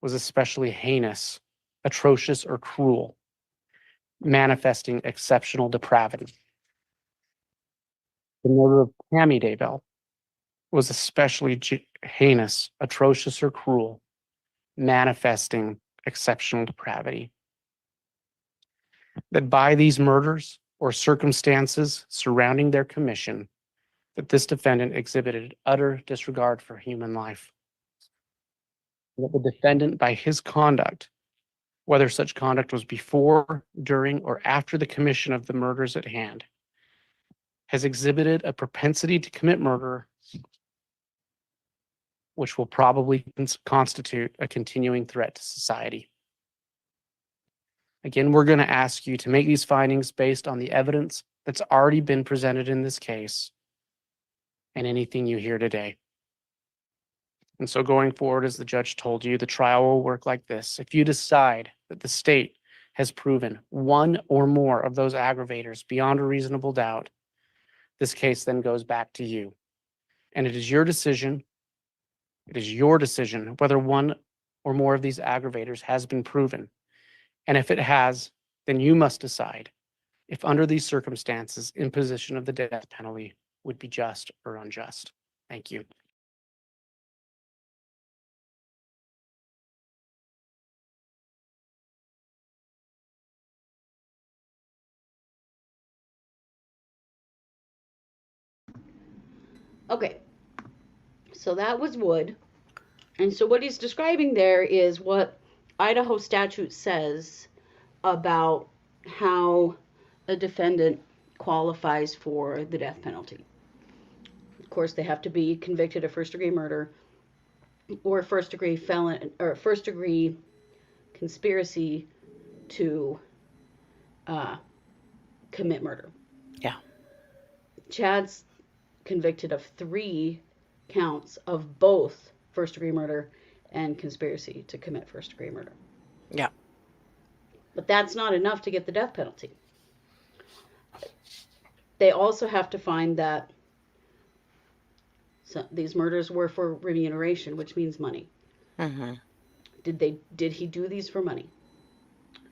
was especially heinous, atrocious, or cruel, manifesting exceptional depravity. The murder of Tammy Daybell was especially heinous, atrocious, or cruel, manifesting exceptional depravity. That by these murders or circumstances surrounding their commission, that this defendant exhibited utter disregard for human life. That the defendant, by his conduct, whether such conduct was before, during, or after the commission of the murders at hand, has exhibited a propensity to commit murder, which will probably constitute a continuing threat to society. Again, we're going to ask you to make these findings based on the evidence that's already been presented in this case and anything you hear today. And so going forward, as the judge told you, the trial will work like this. If you decide that the state has proven one or more of those aggravators beyond a reasonable doubt, this case then goes back to you. And it is your decision whether one or more of these aggravators has been proven. And if it has, then you must decide if under these circumstances, imposition of the death penalty would be just or unjust. Thank you. Okay, so that was Wood. And so what he's describing there is what Idaho statute says about how a defendant qualifies for the death penalty. Of course, they have to be convicted of first-degree murder or first-degree felon or first-degree conspiracy to commit murder. Yeah. Chad's convicted of 3 counts of both first-degree murder and conspiracy to commit first-degree murder. Yeah. But that's not enough to get the death penalty. They also have to find that these murders were for remuneration, which means money. Mm-hmm. Did he do these for money?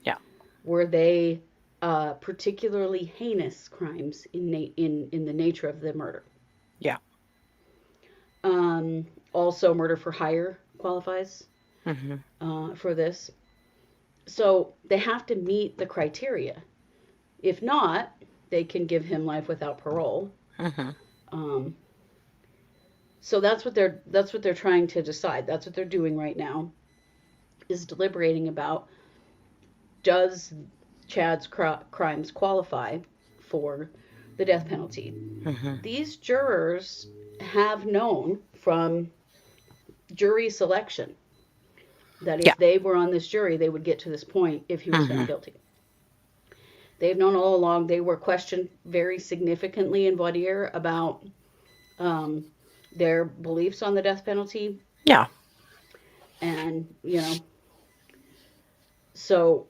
Yeah. Were they particularly heinous crimes in the nature of the murder? Yeah. Also, murder for hire qualifies for this. So they have to meet the criteria. If not, they can give him life without parole. So that's what they're trying to decide. That's what they're doing right now, is deliberating about, does Chad's crimes qualify for the death penalty? These jurors have known from jury selection that if they were on this jury, they would get to this point if he was found guilty. They've known all along. They were questioned very significantly in voir dire about their beliefs on the death penalty. Yeah. And, so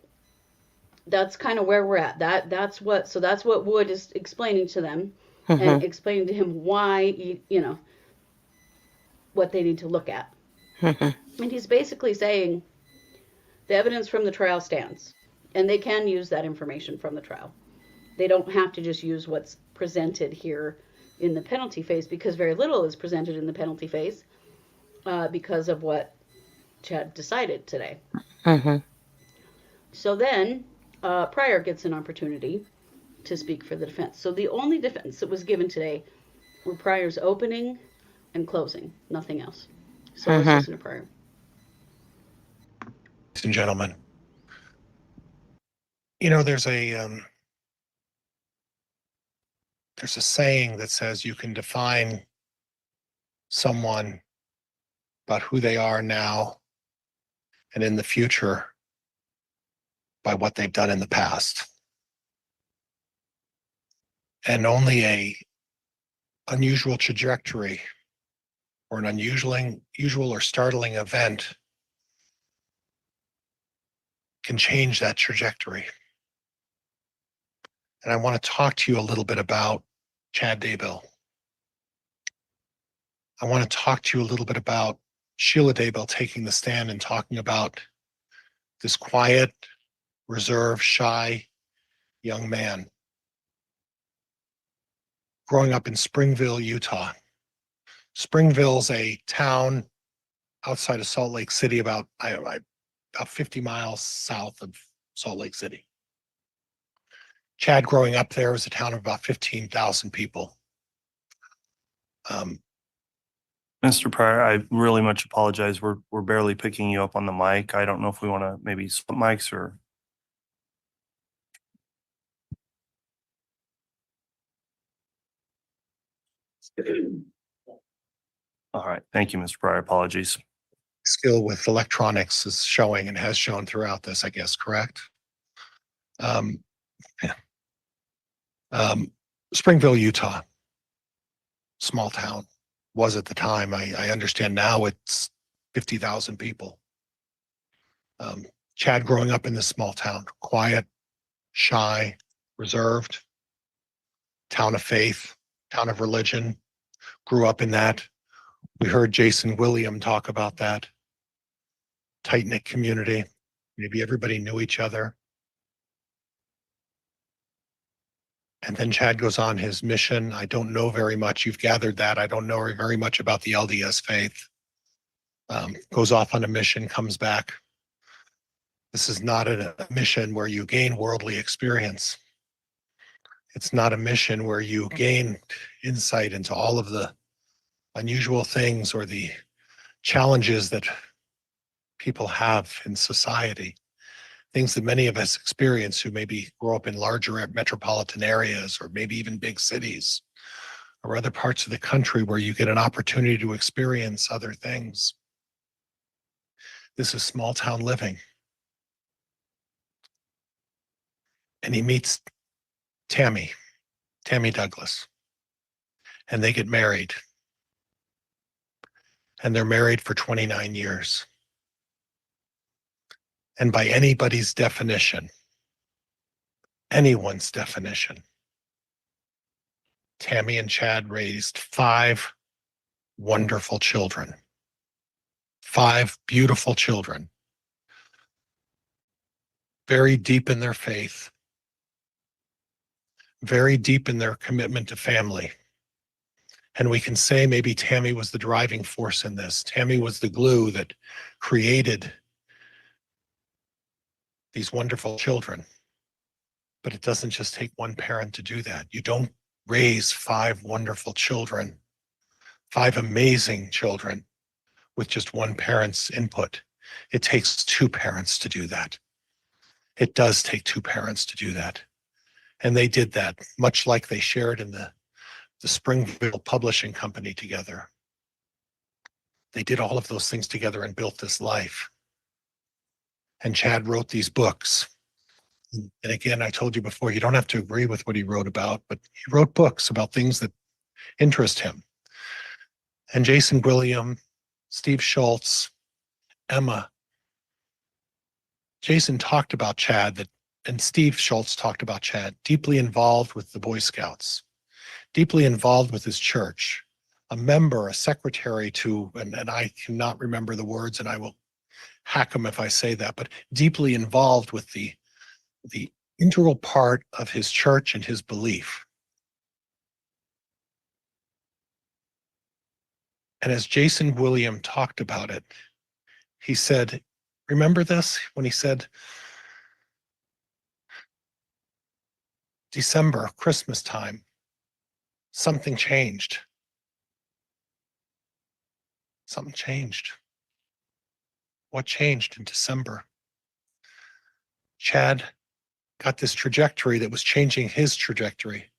that's kind of where we're at. That's what Wood is explaining to them and explaining to him why, what they need to look at. And he's basically saying the evidence from the trial stands, and they can use that information from the trial. They don't have to just use what's presented here in the penalty phase, because very little is presented in the penalty phase because of what Chad decided today. So then Pryor gets an opportunity to speak for the defense. So the only defense that was given today were Pryor's opening and closing, nothing else. So let's listen to Pryor. Ladies and gentlemen, there's a saying that says you can define someone about who they are now and in the future by what they've done in the past. And only a unusual trajectory or an unusual or startling event can change that trajectory. And I want to talk to you a little bit about Chad Daybell. I want to talk to you a little bit about Sheila Daybell taking the stand and talking about this quiet, reserved, shy young man growing up in Springville, Utah. Springville's a town outside of Salt Lake City, about 50 miles south of Salt Lake City. Chad growing up there was a town of about 15,000 people. Mr. Pryor, I really much apologize. We're barely picking you up on the mic. I don't know if we want to maybe swap mics or. All right. Thank you, Mr. Pryor. Apologies. Skill with electronics is showing and has shown throughout this, I guess, correct? Yeah. Springville, Utah, small town, was at the time. I understand now it's 50,000 people. Chad growing up in this small town, quiet, shy, reserved, town of faith, town of religion, grew up in that. We heard Jason William talk about that. Tight-knit community. Maybe everybody knew each other. And then Chad goes on his mission. I don't know very much. You've gathered that. I don't know very much about the LDS faith. Goes off on a mission, comes back. This is not a mission where you gain worldly experience. It's not a mission where you gain insight into all of the unusual things or the challenges that people have in society. Things that many of us experience who maybe grow up in larger metropolitan areas or maybe even big cities or other parts of the country where you get an opportunity to experience other things. This is small town living. And he meets Tammy Douglas, and they get married. And they're married for 29 years. And by anybody's definition, anyone's definition, Tammy and Chad raised 5 wonderful children, 5 beautiful children, very deep in their faith, very deep in their commitment to family. And we can say maybe Tammy was the driving force in this. Tammy was the glue that created these wonderful children. But it doesn't just take one parent to do that. You don't raise 5 wonderful children, 5 amazing children with just one parent's input. It takes 2 parents to do that. It does take 2 parents to do that. And they did that, much like they shared in the Springville Publishing Company together. They did all of those things together and built this life. And Chad wrote these books. And again, I told you before, you don't have to agree with what he wrote about, but he wrote books about things that interest him. And Jason William, Steve Schultz, Emma. Jason talked about Chad, and Steve Schultz talked about Chad, deeply involved with the Boy Scouts, deeply involved with his church, a member, a secretary to, and I cannot remember the words, and I will hack him if I say that, but deeply involved with the integral part of his church and his belief. And as Jason William talked about it, he said, remember this when he said, December, Christmas time, something changed. Something changed. What changed in December? Chad got this trajectory that was changing his trajectory.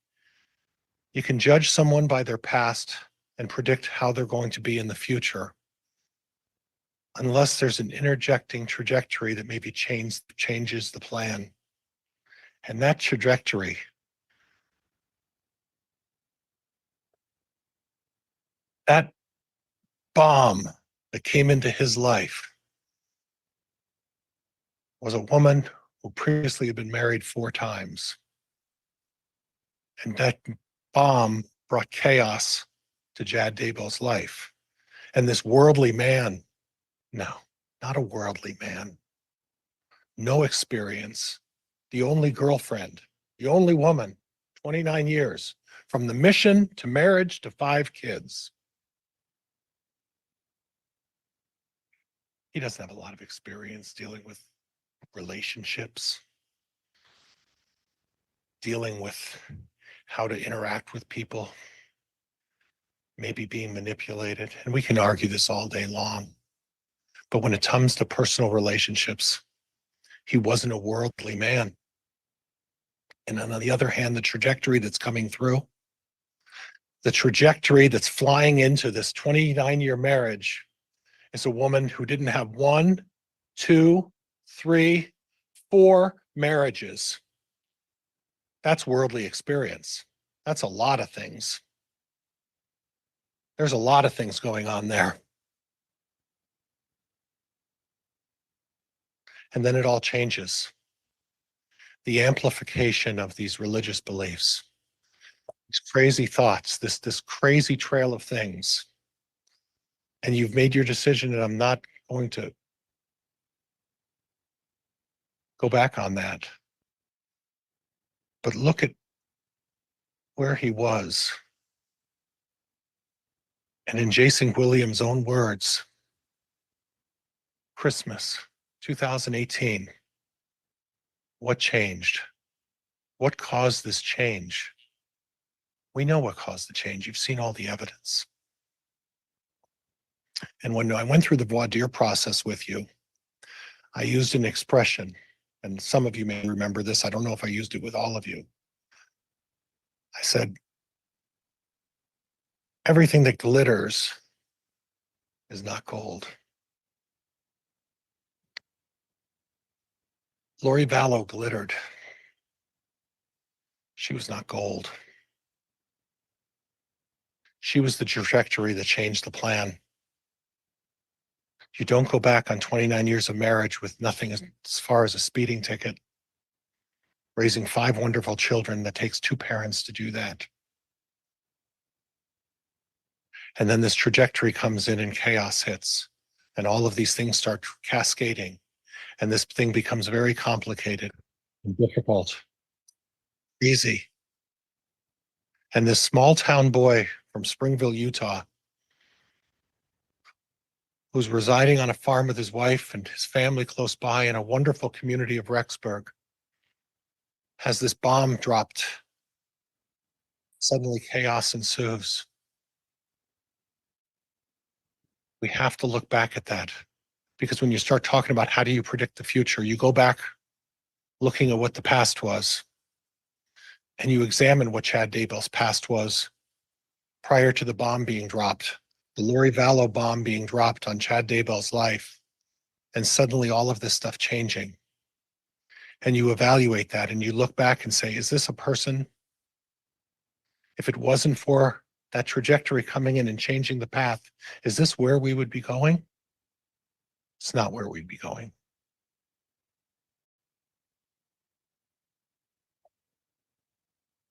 You can judge someone by their past and predict how they're going to be in the future, unless there's an interjecting trajectory that maybe changes the plan. And that trajectory that bomb that came into his life was a woman who previously had been married 4 times. And that bomb brought chaos to Chad Daybell's life. And this worldly man No, not a worldly man. No experience. The only girlfriend, the only woman, 29 years, from the mission to marriage to 5 kids. He doesn't have a lot of experience dealing with relationships, dealing with how to interact with people, maybe being manipulated. And we can argue this all day long. But when it comes to personal relationships, he wasn't a worldly man. And on the other hand, the trajectory that's coming through, the trajectory that's flying into this 29-year marriage is a woman who didn't have 1, 2, 3, 4 marriages. That's worldly experience. That's a lot of things. There's a lot of things going on there. And then it all changes. The amplification of these religious beliefs, these crazy thoughts, this crazy trail of things. And you've made your decision, and I'm not going to go back on that. But look at where he was. And in Jason Williams' own words, Christmas 2018, what changed? What caused this change? We know what caused the change. You've seen all the evidence. And when I went through the voir dire process with you, I used an expression, and some of you may remember this. I don't know if I used it with all of you. I said, everything that glitters is not gold. Lori Vallow glittered. She was not gold. She was the trajectory that changed the plan. You don't go back on 29 years of marriage with nothing as far as a speeding ticket. Raising 5 wonderful children, that takes 2 parents to do that. And then this trajectory comes in and chaos hits. And all of these things start cascading. And this thing becomes very complicated and difficult, easy. And this small town boy from Springville, Utah, who's residing on a farm with his wife and his family close by in a wonderful community of Rexburg, has this bomb dropped. Suddenly chaos ensues. We have to look back at that, because when you start talking about how do you predict the future, you go back looking at what the past was, and you examine what Chad Daybell's past was prior to the bomb being dropped, the Lori Vallow bomb being dropped on Chad Daybell's life, and suddenly all of this stuff changing. And you evaluate that and you look back and say, is this a person? If it wasn't for that trajectory coming in and changing the path, is this where we would be going? It's not where we'd be going.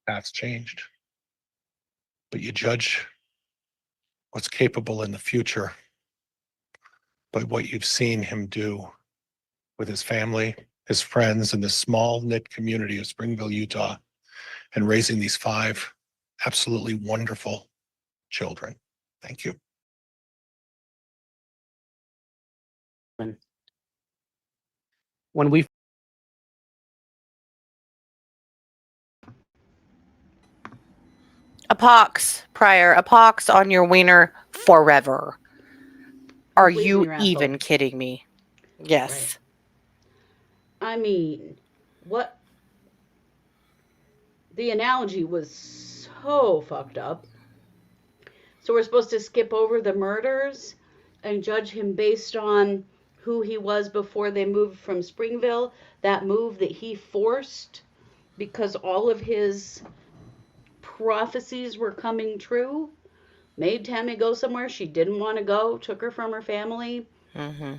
Path's changed. But you judge what's capable in the future by what you've seen him do with his family, his friends, and this small knit community of Springville, Utah, and raising these 5 absolutely wonderful children. Thank you. When we A pox, Prior, a pox on your wiener forever. Are Please, you your asshole. even kidding me? Yes. I mean, what? The analogy was so fucked up. So we're supposed to skip over the murders and judge him based on who he was before they moved from Springville, that move that he forced because all of his prophecies were coming true, made Tammy go somewhere she didn't want to go, took her from her family, Mm-hmm.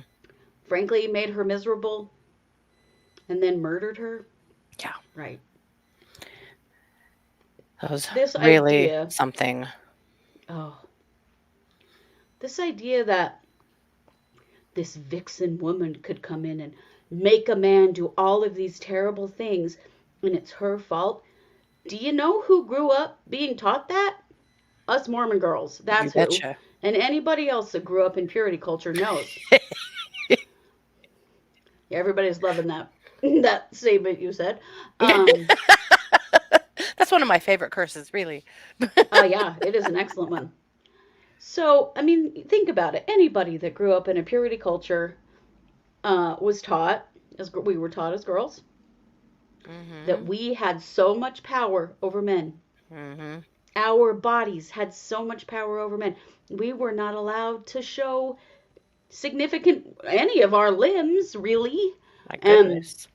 frankly made her miserable, and then murdered her. Yeah. Right. That was This really idea- something. Oh. This idea that this vixen woman could come in and make a man do all of these terrible things, and it's her fault. Do you know who grew up being taught that? Us Mormon girls. That's You who. betcha. And anybody else that grew up in purity culture knows. Yeah, everybody's loving that statement you said. That's one of my favorite curses, really. Yeah, it is an excellent one. So, I mean, think about it. Anybody that grew up in a purity culture was taught, as we were taught as girls, that we had so much power over men. Mm-hmm. Our bodies had so much power over men. We were not allowed to show any of our limbs, really. My goodness.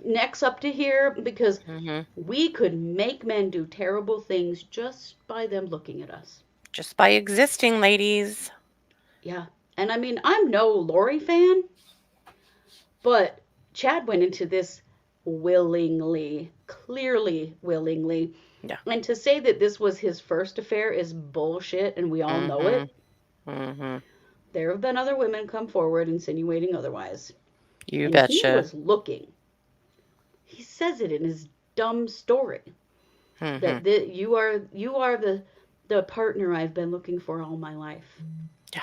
Necks up to here, because Mm-hmm. we could make men do terrible things just by them looking at us. Just by existing, ladies. Yeah. And I mean, I'm no Lori fan, but Chad went into this willingly, clearly willingly. Yeah. And to say that this was his first affair is bullshit, and we all know it. Mm-hmm. There have been other women come forward insinuating otherwise. You And betcha. he was looking. He says it in his dumb story. Mm-hmm. That you are the partner I've been looking for all my life. Yeah.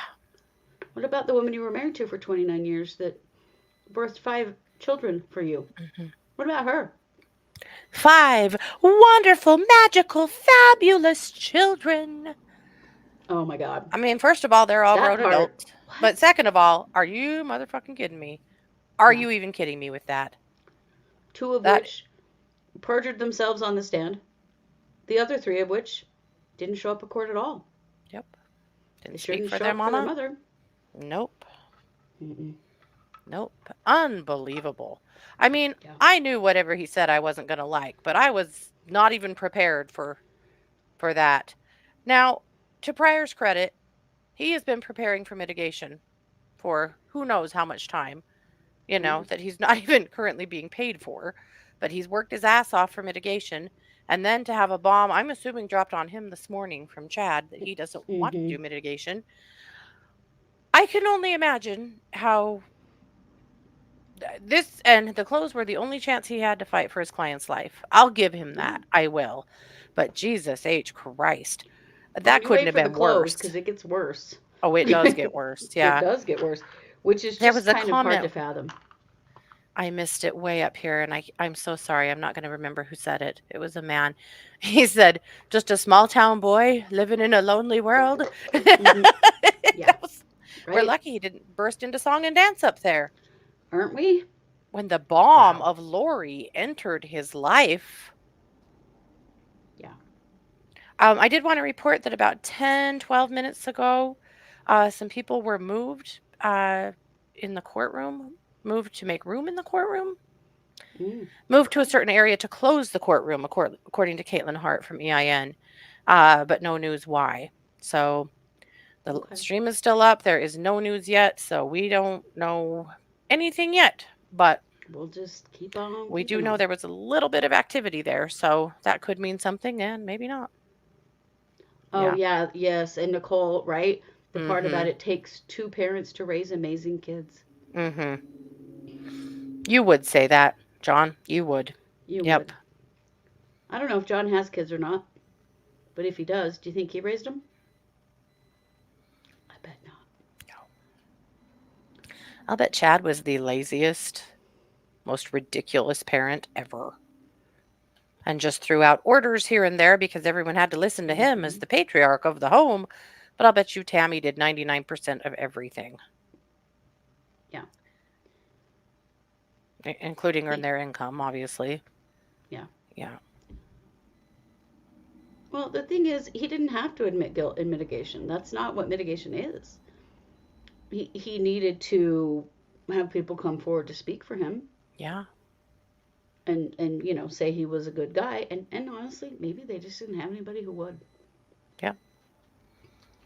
What about the woman you were married to for 29 years that birthed 5 children for you? Mm-hmm. What about her? 5 wonderful, magical, fabulous children. Oh my God. I mean, first of all, they're all That grown part. adults. What? But second of all, are you motherfucking kidding me? Are No. you even kidding me with that? 2 of That- which perjured themselves on the stand. The other 3 of which didn't show up at court at all. Yep. They Didn't sure speak didn't for show their up for their mama? mother. Nope. Mm-mm. Nope. Unbelievable. I mean, Yeah. I knew whatever he said I wasn't going to like, but I was not even prepared for that. Now, to Pryor's credit, he has been preparing for mitigation for who knows how much time, that he's not even currently being paid for, but he's worked his ass off for mitigation. And then to have a bomb, I'm assuming dropped on him this morning from Chad that he doesn't want to do mitigation. I can only imagine how this and the clothes were the only chance he had to fight for his client's life. I'll give him that. I will. But Jesus H. Christ. That You couldn't wait have for the been clothes worse. because it gets worse. Oh, it does get worse. Yeah. It does get worse, which is There just was a kind of hard to comment. fathom. I missed it way up here, and I'm so sorry. I'm not going to remember who said it. It was a man. He said, just a small town boy living in a lonely world. Yeah. We're Right? lucky he didn't burst into song and dance up there. Aren't we? When the bomb Wow. of Lori entered his life. Yeah. I did want to report that about 10, 12 minutes ago, some people were moved in the courtroom, moved to make room in the courtroom, moved to a certain area to close the courtroom, according to Caitlin Hart from EIN, but no news why. So the stream is still up. There is no news yet, so we don't know anything yet, but we'll just keep on. We do know there was a little bit of activity there, so that could mean something and maybe not. Oh, yeah. Yes. And Nicole, right? The part about Mhm. it takes 2 parents to raise amazing kids. You would say that, John. You would. You Yep. would. I don't know if John has kids or not, but if he does, do you think he raised them? I bet not. I'll bet Chad was the laziest, most ridiculous parent ever. And just threw out orders here and there because everyone had to listen to him as the patriarch of the home. But I'll bet you Tammy did 99% of everything. Yeah. Including earn their income, obviously. Yeah. Yeah. Well, the thing is, he didn't have to admit guilt in mitigation. That's not what mitigation is. He needed to have people come forward to speak for him. Yeah. And say he was a good guy. And honestly, maybe they just didn't have anybody who would. Yeah.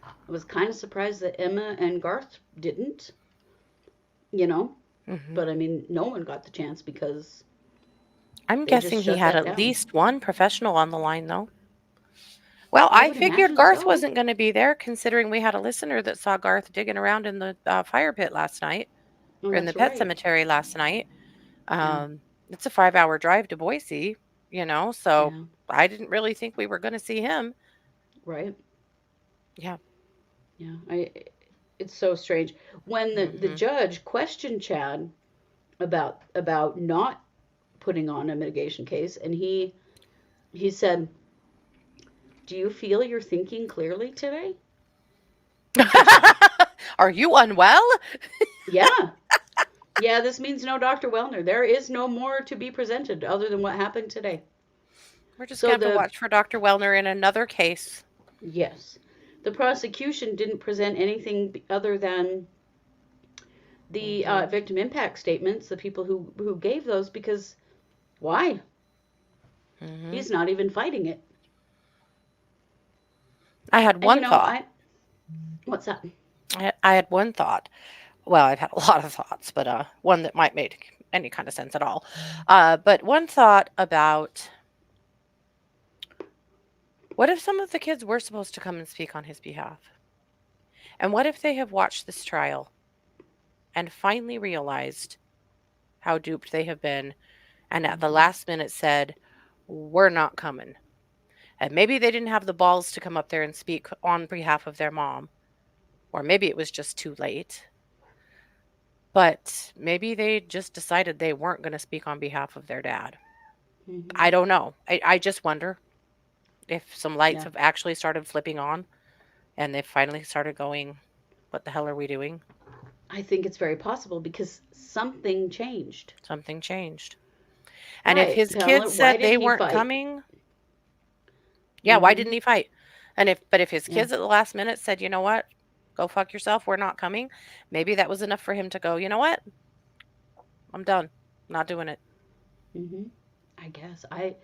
I was kind of surprised that Emma and Garth didn't. But I mean, no one got the chance because I'm they just guessing he shut had that at down. least one professional on the line, though. Well, I I would figured imagine Garth so. wasn't going to be there, considering we had a listener that saw Garth digging around in the fire pit last night, Oh, or in the that's pet right. cemetery last night. Yeah. It's a 5-hour drive to Boise, so Yeah. I didn't really think we were going to see him. Right. Yeah. Yeah. It's so strange. When the Mhm. judge questioned Chad about not putting on a mitigation case, and he said, "Do you feel you're thinking clearly today?" Are you unwell? Yeah. Yeah, this means no Dr. Wellner. There is no more to be presented other than what happened today. We're just So going to have to watch for Dr. Wellner in another case. yes, the prosecution didn't present anything other than the Mhm. victim impact statements, the people who gave those, because why? Mhm. He's not even fighting it. I had And one thought. what's that? I had one thought. Well, I've had a lot of thoughts, but one that might make any kind of sense at all. But one thought about, what if some of the kids were supposed to come and speak on his behalf? And what if they have watched this trial and finally realized how duped they have been, and at the last minute said, "We're not coming." And maybe they didn't have the balls to come up there and speak on behalf of their mom, or maybe it was just too late. But maybe they just decided they weren't going to speak on behalf of their dad. Mm-hmm. I don't know. I just wonder if some lights Yeah. have actually started flipping on and they finally started going, what the hell are we doing? I think it's very possible because something changed. Something changed. And if Right, his Pamela, kids why said did they he weren't fight? coming, yeah, why Mm-hmm. didn't he fight? And if his Yeah. kids at the last minute said, "You know what? Go fuck yourself. We're not coming." Maybe that was enough for him to go, "You know what? I'm done. Not doing it." Mm-hmm. I guess I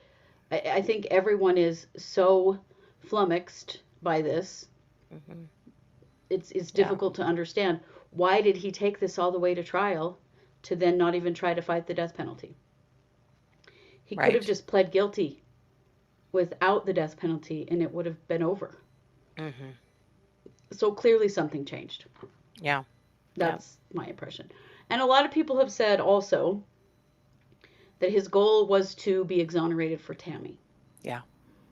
think everyone is so flummoxed by this. Mhm. It's Yeah. difficult to understand. Why did he take this all the way to trial to then not even try to fight the death penalty? He could have Right. just pled guilty without the death penalty and it would have been over. Mhm. So clearly something changed. Yeah. That's my impression. And a lot of people have said also that his goal was to be exonerated for Tammy. Yeah.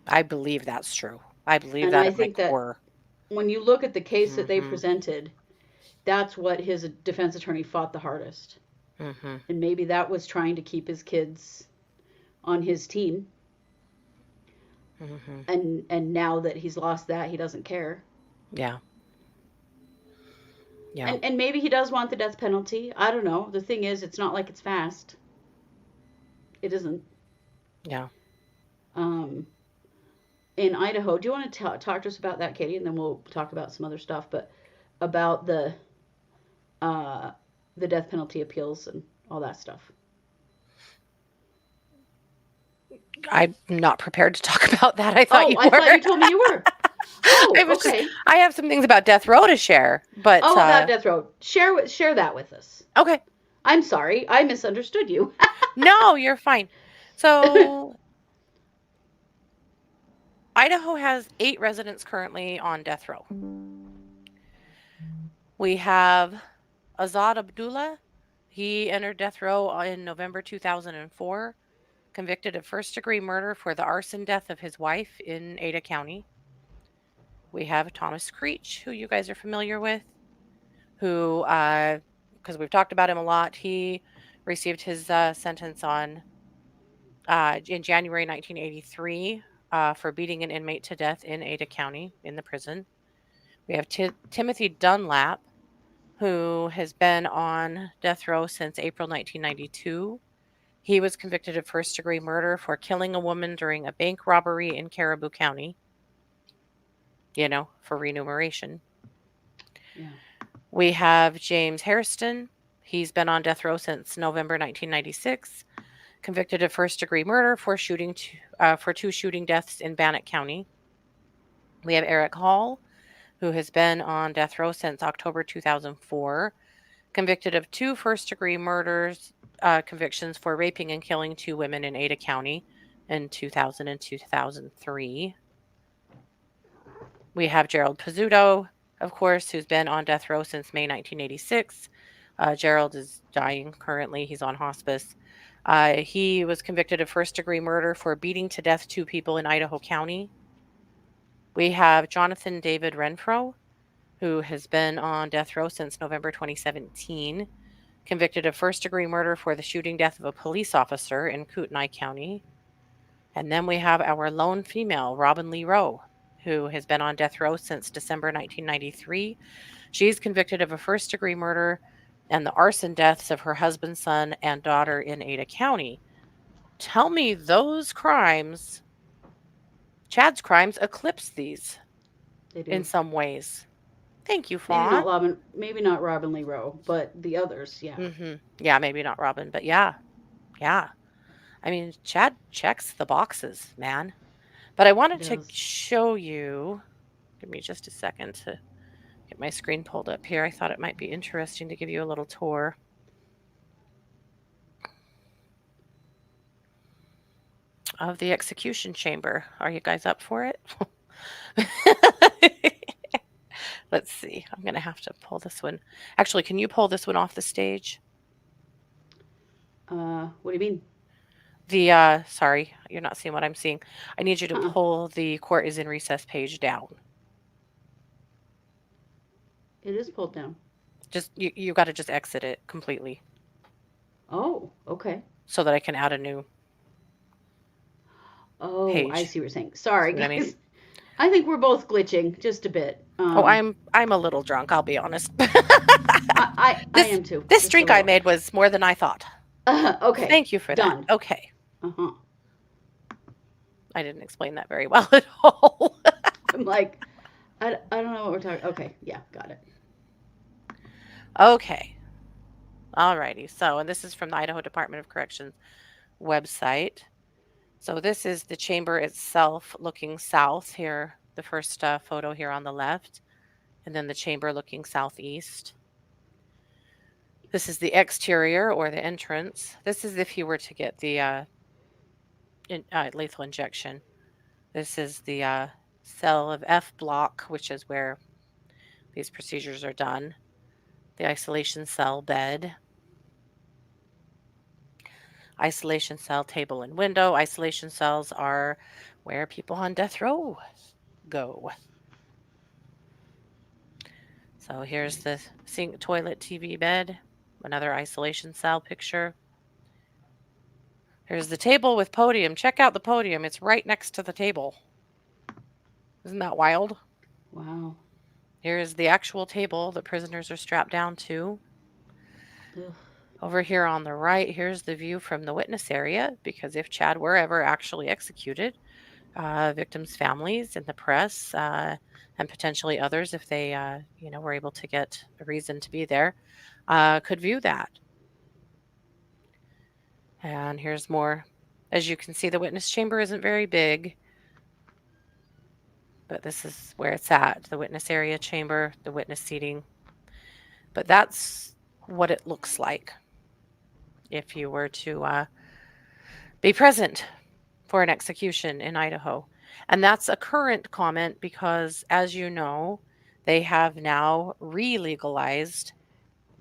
I believe that's true. I believe And that I at my think that core. when you look at the case that they Mhm. presented, that's what his defense attorney fought the hardest. Mhm. And maybe that was trying to keep his kids on his team. Mhm. And now that he's lost that, he doesn't care. Yeah. Yeah. And maybe he does want the death penalty. I don't know. The thing is, it's not like it's fast. It isn't. Yeah. Um, in Idaho, do you want to talk to us about that, Katie? And then we'll talk about some other stuff, but about uh, the death penalty appeals and all that stuff. I'm not prepared to talk about that. I thought Oh, you I were. thought you told me you were. Oh, I was just, okay. I have some things about death row to share, but Oh, about death row. Share that with us. okay. I'm sorry, I misunderstood you. No, you're fine. So Idaho has 8 residents currently on death row. We have Azad Abdullah. He entered death row in November 2004, convicted of first-degree murder for the arson death of his wife in Ada County. We have Thomas Creech, who you guys are familiar with, who, because we've talked about him a lot, he received his sentence in January 1983 for beating an inmate to death in Ada County in the prison. We have Timothy Dunlap, who has been on death row since April 1992. He was convicted of first-degree murder for killing a woman during a bank robbery in Caribou County, for remuneration. Yeah. We have James Hairston. He's been on death row since November 1996, convicted of first-degree murder for 2 shooting deaths in Bannock County. We have Eric Hall, who has been on death row since October 2004, convicted of 2 first-degree murders, convictions for raping and killing 2 women in Ada County in 2000 and 2003. We have Gerald Pizzuto, of course, who's been on death row since May 1986. Gerald is dying currently. He's on hospice. He was convicted of first-degree murder for beating to death 2 people in Idaho County. We have Jonathan David Renfro, who has been on death row since November 2017, convicted of first-degree murder for the shooting death of a police officer in Kootenai County. And then we have our lone female, Robin Lee Rowe, who has been on death row since December 1993. She's convicted of a first-degree murder and the arson deaths of her husband, son, and daughter in Ada County. Tell me those crimes, Chad's crimes, eclipse these They do. in some ways. Thank you, Maybe Fawn. not Robin Lee Rowe, but the others, yeah. Yeah, maybe not Robin, but yeah. I mean, Chad checks the boxes, man. But I wanted to does. show you, give me just a second to get my screen pulled up here. I thought it might be interesting to give you a little tour. Of the execution chamber. Are you guys up for it? Let's see. I'm going to have to pull this one. Actually, can you pull this one off the stage? What do you mean? Sorry, you're not seeing what I'm seeing. I need you to pull the court is in recess page down. It is pulled down. Just, you got to just exit it completely Oh, okay. so that I can add a new Oh, I page. see what you're saying. Sorry, See what I guys. mean? I think we're both glitching just a bit. Oh, I'm a little drunk, I'll be honest. I am too. This just drink a I little. made was more than I thought. Okay. Thank you for Done. that. Okay. Uh-huh. I didn't explain that very well at all. I'm like, I don't know what we're talking. Okay, yeah, got it. Okay. Alrighty. So, and this is from the Idaho Department of Corrections website. So this is the chamber itself looking south here, the first photo here on the left, and then the chamber looking southeast. This is the exterior or the entrance. This is if you were to get the lethal injection. This is the cell of F block, which is where these procedures are done. The isolation cell bed. Isolation cell table and window. Isolation cells are where people on death row go. So here's the sink, toilet, TV, bed. Another isolation cell picture. Here's the table with podium. Check out the podium. It's right next to the table. Isn't that wild? Wow. Here's the actual table that prisoners are strapped down to. Ugh. Over here on the right, here's the view from the witness area, because if Chad were ever actually executed, victims' families and the press and potentially others, if they were able to get a reason to be there, could view that. And here's more. As you can see, the witness chamber isn't very big, but this is where it's at, the witness area chamber, the witness seating. But that's what it looks like if you were to be present for an execution in Idaho. And that's a current comment because, as you know, they have now re-legalized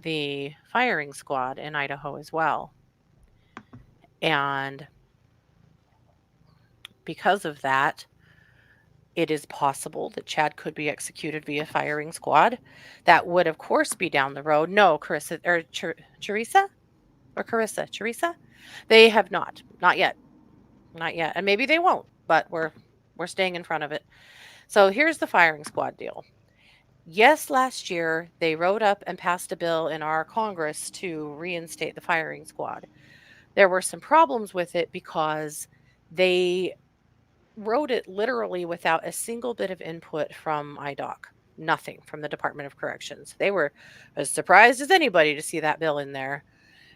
the firing squad in Idaho as well. And because of that, it is possible that Chad could be executed via firing squad. That would, of course, be down the road. No, Carissa, or Teresa? Or Carissa? Teresa? They have not yet. Not yet. And maybe they won't, but we're staying in front of it. So here's the firing squad deal. Yes, last year they wrote up and passed a bill in our Congress to reinstate the firing squad. There were some problems with it because they wrote it literally without a single bit of input from IDOC. Nothing from the Department of Corrections. They were as surprised as anybody to see that bill in there.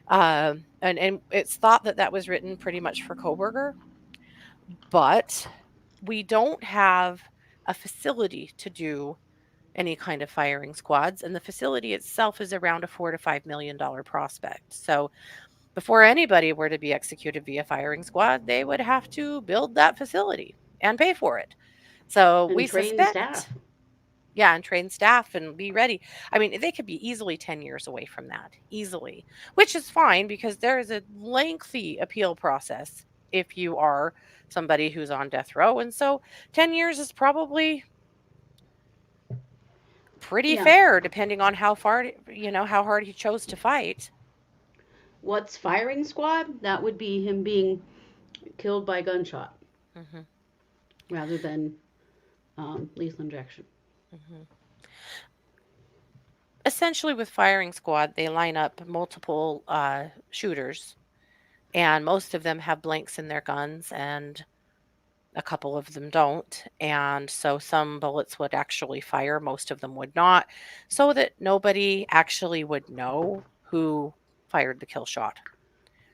And it's thought that was written pretty much for Koberger, but we don't have a facility to do any kind of firing squads, and the facility itself is around a $4 to $5 million prospect. So before anybody were to be executed via firing squad, they would have to build that facility and pay for it. So And we train suspect, staff. Yeah, and train staff and be ready. I mean, they could be easily 10 years away from that, easily, which is fine because there is a lengthy appeal process if you are somebody who's on death row. And so 10 years is probably pretty Yeah. fair depending on how far, how hard he chose to fight. What's firing squad? That would be him being killed by gunshot Hmm. rather than lethal injection. Hmm. Essentially, with firing squad, they line up multiple shooters, and most of them have blanks in their guns, and a couple of them don't. And so some bullets would actually fire, most of them would not, so that nobody actually would know who fired the kill shot.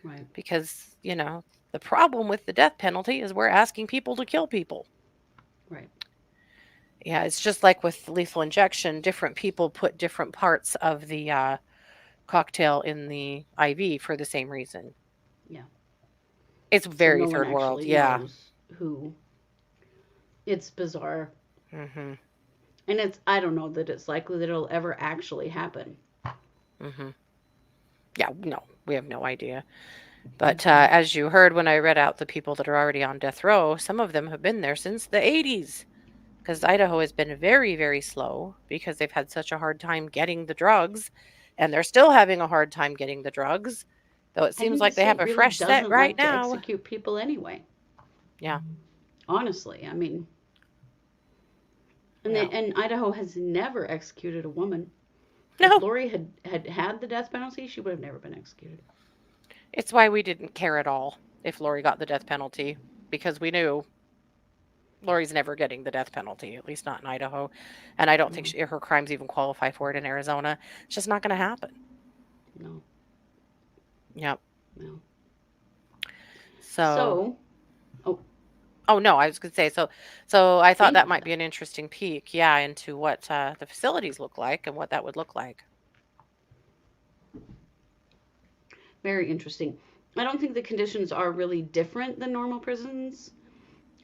Right. Because, the problem with the death penalty is we're asking people to kill people. Right. Yeah, it's just like with lethal injection, different people put different parts of the cocktail in the IV for the same reason. Yeah. It's So very no one third world. actually Yeah. knows who. It's bizarre. Mhm. And I don't know that it's likely that it'll ever actually happen. Mhm. Yeah, no, we have no idea. But as you heard when I read out the people that are already on death row, some of them have been there since the 80s. Because Idaho has been very, very slow because they've had such a hard time getting the drugs, and they're still having a hard time getting the drugs, though it I seems think the like they have state a really fresh set doesn't right like to now. execute people anyway. Yeah. Honestly, I mean, and Yeah. and Idaho has never executed a woman. No, If Lori had the death penalty, she would have never been executed. it's why we didn't care at all if Lori got the death penalty, because we knew Lori's never getting the death penalty, at least not in Idaho. And I don't think No. her crimes even qualify for it in Arizona. It's just not going to happen. No. Yep. No. So, So, oh no, I was going to say, so I thought see, that might be an interesting peek, yeah, into what the facilities look like and what that would look like. very interesting. I don't think the conditions are really different than normal prisons.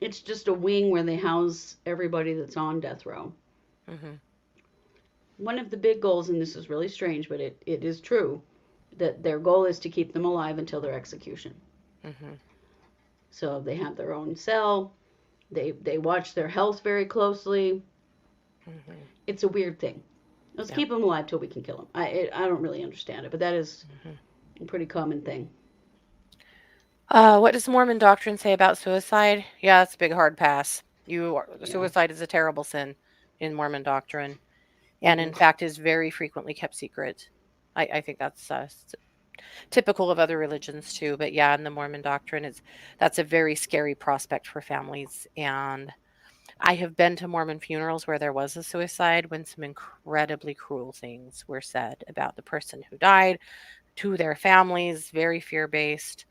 It's just a wing where they house everybody that's on death row. Hmm. One of the big goals, and this is really strange, but it is true, that their goal is to keep them alive until their execution. Hmm. So they have their own cell. They watch their health very closely. Hmm. It's a weird thing. Let's keep them alive till we can kill them. I don't really understand it, but that is a pretty common thing. What does Mormon doctrine say about suicide? Yeah, it's a big hard pass. Suicide is a terrible sin in Mormon doctrine, and in fact is very frequently kept secret. I think that's typical of other religions too, but yeah, in the Mormon doctrine, that's a very scary prospect for families. And I have been to Mormon funerals where there was a suicide when some incredibly cruel things were said about the person who died to their families, very fear-based.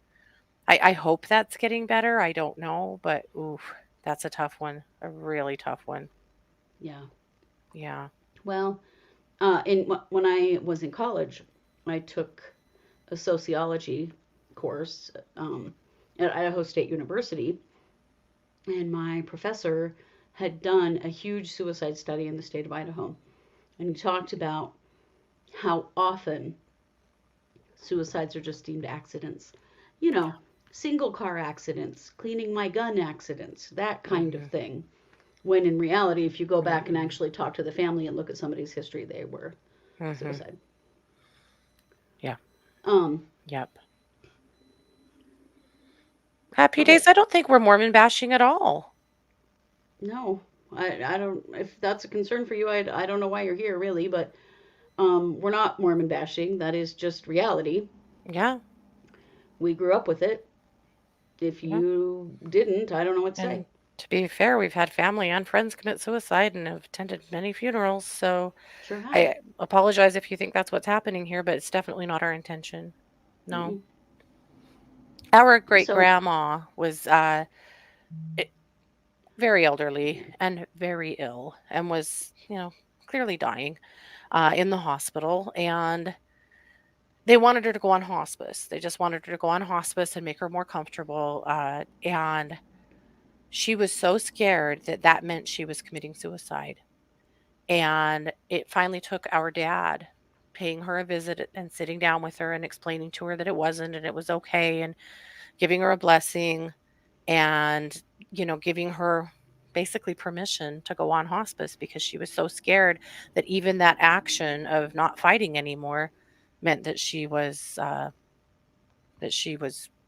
I hope that's getting better. I don't know, but oof, that's a tough one, a really tough one. Yeah. Yeah. Well, when I was in college, I took a sociology course at Idaho State University, and my professor had done a huge suicide study in the state of Idaho, and he talked about how often suicides are just deemed accidents. You know, single car accidents, cleaning my gun accidents, that kind of thing. When in reality, if you go back and actually talk to the family and look at somebody's history, they were suicide. Yeah. Um, Yep. Happy okay. days. I don't think we're Mormon bashing at all. No, I don't. If that's a concern for you, I don't know why you're here, really. But we're not Mormon bashing. That is just reality. Yeah. We grew up with it. If Yeah. you didn't, I don't know what to say. And to be fair, we've had family and friends commit suicide and have attended many funerals. So Sure have. I apologize if you think that's what's happening here, but it's definitely not our intention. No. Mm-mm. Our great So, grandma was very elderly and very ill and was, clearly dying in the hospital. And they wanted her to go on hospice. They just wanted her to go on hospice and make her more comfortable. And she was so scared that meant she was committing suicide. And it finally took our dad paying her a visit and sitting down with her and explaining to her that it wasn't and it was okay, and giving her a blessing, and, giving her basically permission to go on hospice because she was so scared that even that action of not fighting anymore meant that she was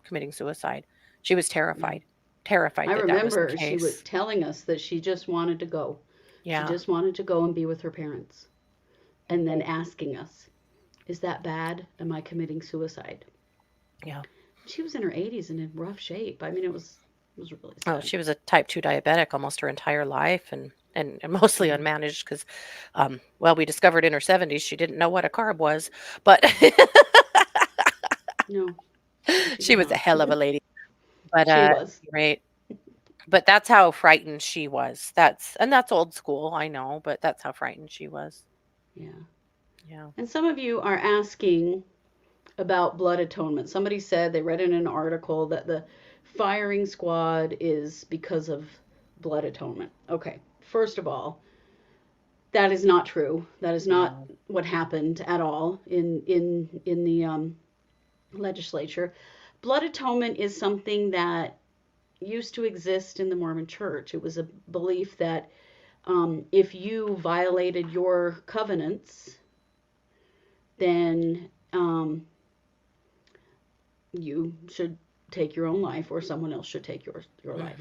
committing suicide. She was terrified I that that was the remember she was case. telling us that she just wanted to go. She Yeah. just wanted to go and be with her parents. And then asking us, is that bad? Am I committing suicide? Yeah. She was in her 80s and in rough shape. I mean, it was really Oh, sad. she was a type 2 diabetic almost her entire life, and mostly Mhm. unmanaged because, well, we discovered in her 70s she didn't know what a carb was, but No, she she did was a not. hell of a lady. But, She was. right. But that's how frightened she was. That's old school, I know, but that's how frightened she was. Yeah. Yeah. And some of you are asking about blood atonement. Somebody said they read in an article that the firing squad is because of blood atonement. Okay, first of all, that is not true. That is not No. what happened at all in the legislature. Blood atonement is something that used to exist in the Mormon Church. It was a belief that if you violated your covenants, then you should take your own life, or someone else should take your life.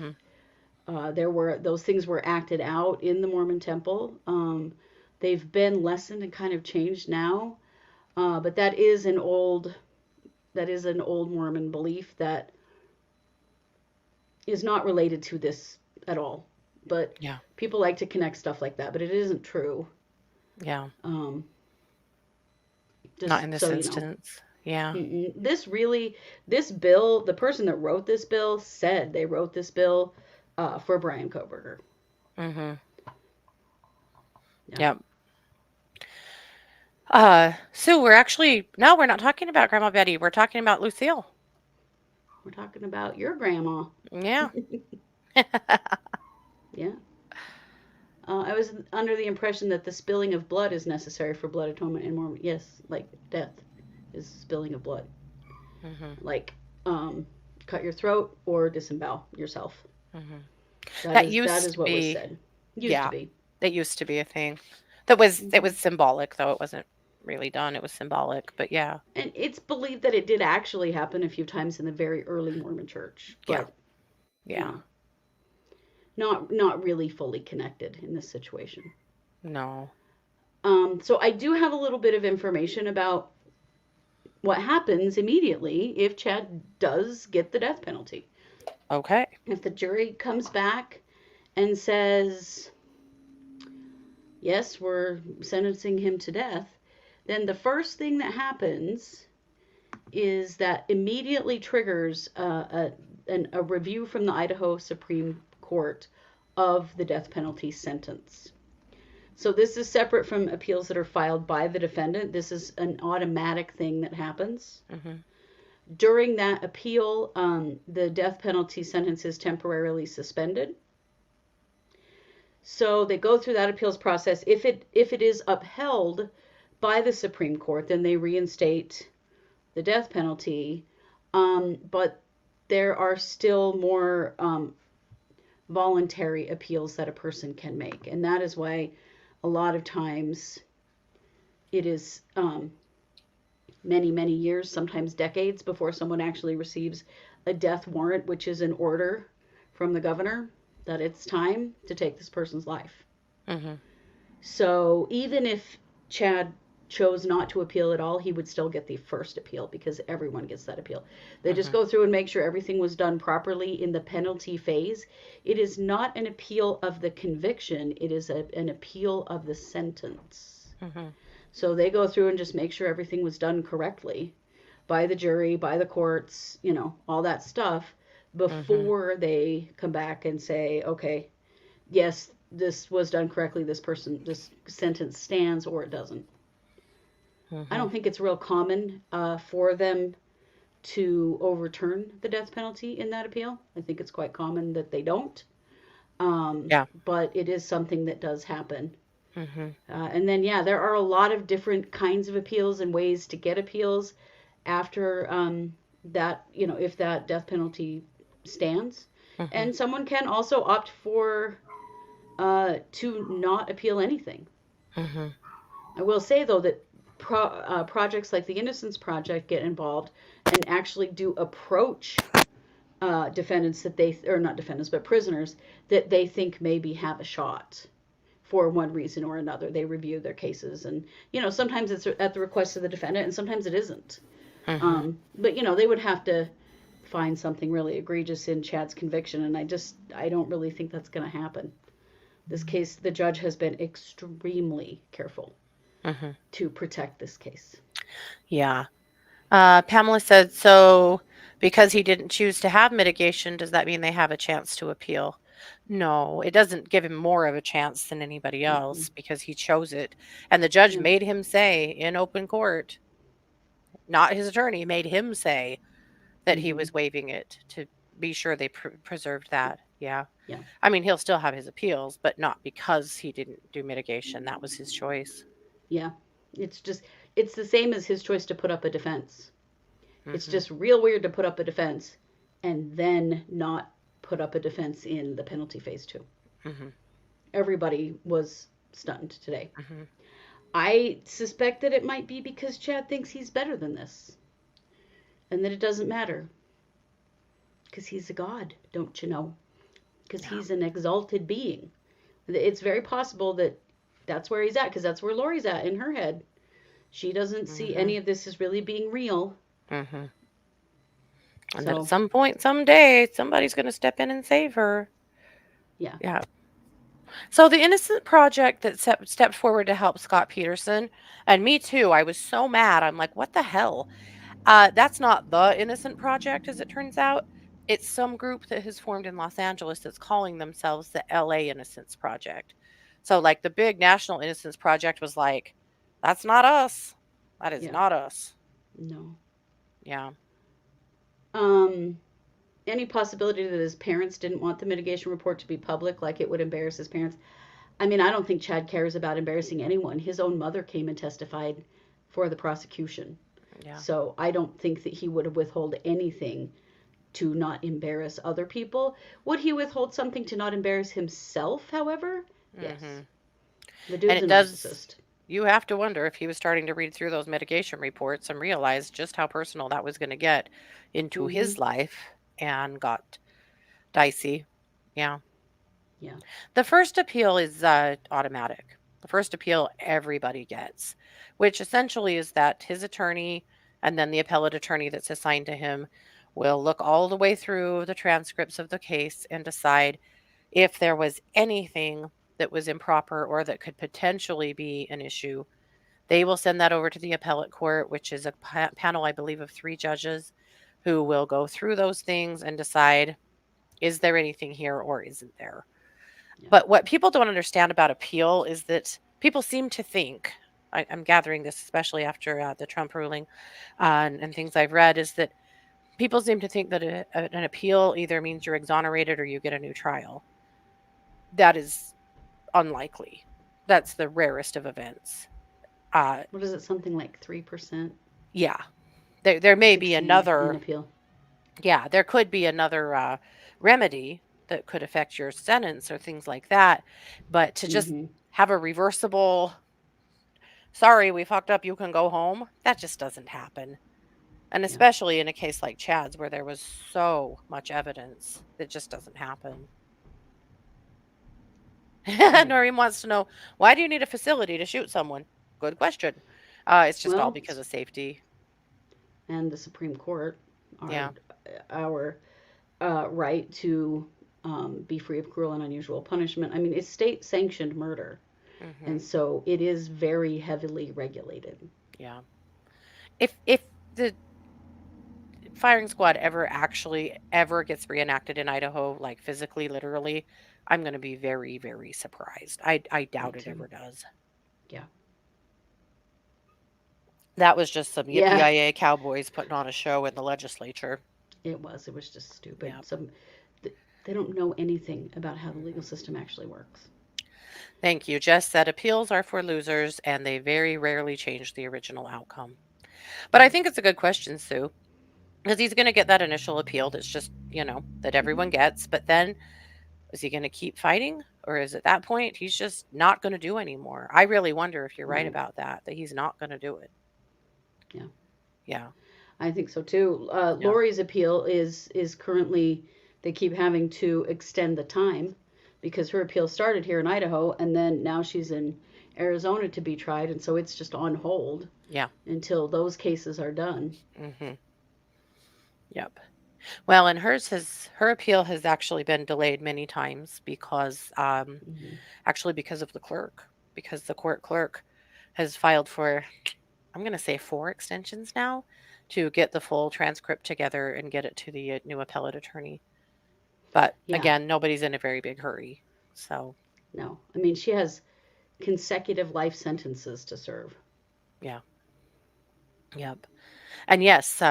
Those things were acted out in the Mormon Temple. They've been lessened and kind of changed now, but that is an old Mormon belief that is not related to this at all. But Yeah. people like to connect stuff like that, but it isn't true. Yeah. Um, Not just in this so you know. instance. Yeah. This bill, the person that wrote this bill said they wrote this bill for Brian Koberger. Mhm. Yeah. Yep. So we're not talking about Grandma Betty. We're talking about Lucille. We're talking about your grandma. Yeah. Yeah. I was under the impression that the spilling of blood is necessary for blood atonement in Mormon. Yes, like death is spilling of blood. Mhm. Like cut your throat or disembowel yourself. Mhm. That That is used to what was be, said. Used to yeah, be. that used to be a thing. It Mhm. was symbolic though. It wasn't really done. It was symbolic, but yeah. And it's believed that it did actually happen a few times in the very early Mormon church, Yeah. but you Yeah. know, not really fully connected in this situation. No. So I do have a little bit of information about what happens immediately if Chad does get the death penalty. Okay. If the jury comes back and says, yes, we're sentencing him to death, then the first thing that happens is that immediately triggers a review from the Idaho Supreme Court of the death penalty sentence. So this is separate from appeals that are filed by the defendant. This is an automatic thing that happens. Mhm. During that appeal, the death penalty sentence is temporarily suspended. So they go through that appeals process. If it is upheld by the Supreme Court, then they reinstate the death penalty. But there are still more voluntary appeals that a person can make, and that is why a lot of times it is many years, sometimes decades, before someone actually receives a death warrant, which is an order from the governor that it's time to take this person's life. Mhm. So even if Chad chose not to appeal at all, he would still get the first appeal because everyone gets that appeal. They just Mhm. go through and make sure everything was done properly in the penalty phase. It is not an appeal of the conviction, it is an appeal of the sentence. Mhm. So they go through and just make sure everything was done correctly by the jury, by the courts, all that stuff Mhm. before they come back and say, okay, yes, this was done correctly, this sentence stands or it doesn't. I Mhm. don't think it's real common for them to overturn the death penalty in that appeal. I think it's quite common that they don't. Yeah. But it is something that does happen. Mm-hmm. And then, yeah, there are a lot of different kinds of appeals and ways to get appeals after that, if that death penalty stands. Mm-hmm. And someone can also opt for to not appeal anything. Mm-hmm. I will say, though, that projects like the Innocence Project get involved and actually do approach defendants or not defendants, but prisoners that they think maybe have a shot for one reason or another. They review their cases, and sometimes it's at the request of the defendant, and sometimes it isn't. Mm-hmm. But they would have to find something really egregious in Chad's conviction, and I don't really think that's going to happen. This case, the judge has been extremely careful Mm-hmm. to protect this case. Yeah. Pamela said, so because he didn't choose to have mitigation, does that mean they have a chance to appeal? No, it doesn't give him more of a chance than anybody else because he chose it. And the judge Yeah. made him say in open court, not his attorney, made him say that he was waiving it to be sure they preserved that. Yeah. Yeah. I mean, he'll still have his appeals, but not because he didn't do mitigation. That was his choice. Yeah. It's the same as his choice to put up a defense. It's Mhm. just real weird to put up a defense and then not put up a defense in the penalty phase 2. Mhm. Everybody was stunned today. Mhm. I suspect that it might be because Chad thinks he's better than this and that it doesn't matter because he's a god, don't you know? Because Yeah. he's an exalted being. It's very possible that that's where he's at, because that's where Lori's at in her head. She doesn't see any of this as really being real. Mhm. And So, that at some point, someday, somebody's going to step in and save her. yeah. Yeah. So the Innocent Project that stepped forward to help Scott Peterson, and me too, I was so mad. I'm like, what the hell? That's not the Innocent Project, as it turns out. It's some group that has formed in Los Angeles that's calling themselves the LA Innocence Project. So, like, the big National Innocence Project was like, that's not us. That is Yeah. not us. No. Yeah. Any possibility that his parents didn't want the mitigation report to be public, like it would embarrass his parents? I mean, I don't think Chad cares about embarrassing anyone. His own mother came and testified for the prosecution. Yeah. So I don't think that he would withhold anything to not embarrass other people. Would he withhold something to not embarrass himself, however? Yes. Mhm. The And dude's a it does, narcissist. you have to wonder if he was starting to read through those mitigation reports and realize just how personal that was going to get into his life and got dicey. Yeah. Yeah. The first appeal is automatic. The first appeal everybody gets, which essentially is that his attorney and then the appellate attorney that's assigned to him will look all the way through the transcripts of the case and decide if there was anything that was improper or that could potentially be an issue. They will send that over to the appellate court, which is a panel, I believe, of 3 judges who will go through those things and decide, is there anything here or isn't there? Yeah. But what people don't understand about appeal is that people seem to think, I'm gathering this especially after the Trump ruling and things I've read, is that people seem to think that an appeal either means you're exonerated or you get a new trial. That is unlikely. That's the rarest of events. What is it? Something like 3%? Yeah. There may be succeed in another, appeal. yeah, there could be another remedy that could affect your sentence or things like that. But to just have a reversible, sorry, we fucked up, you can go home, that just doesn't happen. And especially in a case like Chad's where there was so much evidence, it just doesn't happen. Noreen wants to know, why do you need a facility to shoot someone? Good question. It's just all because of safety. And the Supreme Court, Yeah. our right to be free of cruel and unusual punishment. I mean, it's state-sanctioned murder. And so it is very heavily regulated. Yeah. If the firing squad ever gets reenacted in Idaho, like physically, literally, I'm going to be very, very surprised. I doubt it ever does. Yeah. That was just some yippee cowboys putting on a show in the legislature. It was just stupid. Yeah. They don't know anything about how the legal system actually works. Thank you. Jess said appeals are for losers and they very rarely change the original outcome. But I think it's a good question, Sue, because he's going to get that initial appeal that's just, that everyone gets. But then is he going to keep fighting? Or is at that point he's just not going to do anymore? I really wonder if you're right Right. about that he's not going to do it. Yeah. Yeah. I think so too. Yeah. Lori's appeal is currently, they keep having to extend the time because her appeal started here in Idaho and then now she's in Arizona to be tried, and so it's just on hold. Yeah. Until those cases are done. Mm-hmm. Yep. Well, and her appeal has actually been delayed many times because actually because of the clerk, because the court clerk has filed for, I'm going to say 4 extensions now to get the full transcript together and get it to the new appellate attorney. But Yeah. again, nobody's in a very big hurry. So, No. I mean, she has consecutive life sentences to serve. yeah. Yep. And yes,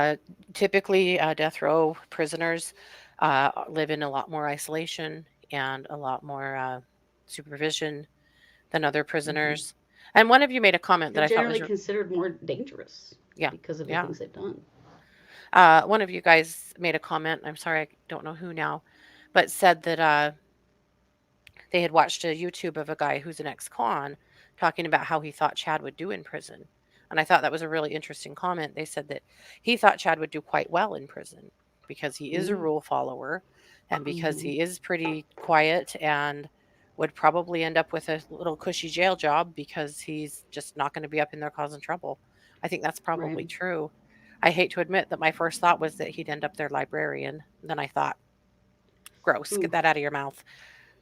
typically death row prisoners live in a lot more isolation and a lot more supervision than other prisoners. And one of you made a comment that They're I thought generally was, considered more dangerous. Yeah, Because of the yeah. things they've done. One of you guys made a comment. I'm sorry, I don't know who now, but said that they had watched a YouTube of a guy who's an ex-con talking about how he thought Chad would do in prison. And I thought that was a really interesting comment. They said that he thought Chad would do quite well in prison because he is a rule follower and because he is pretty quiet and would probably end up with a little cushy jail job because he's just not going to be up in there causing trouble. I think that's probably Right. true. I hate to admit that my first thought was that he'd end up their librarian. Then I thought, gross, Ooh. get that out of your mouth.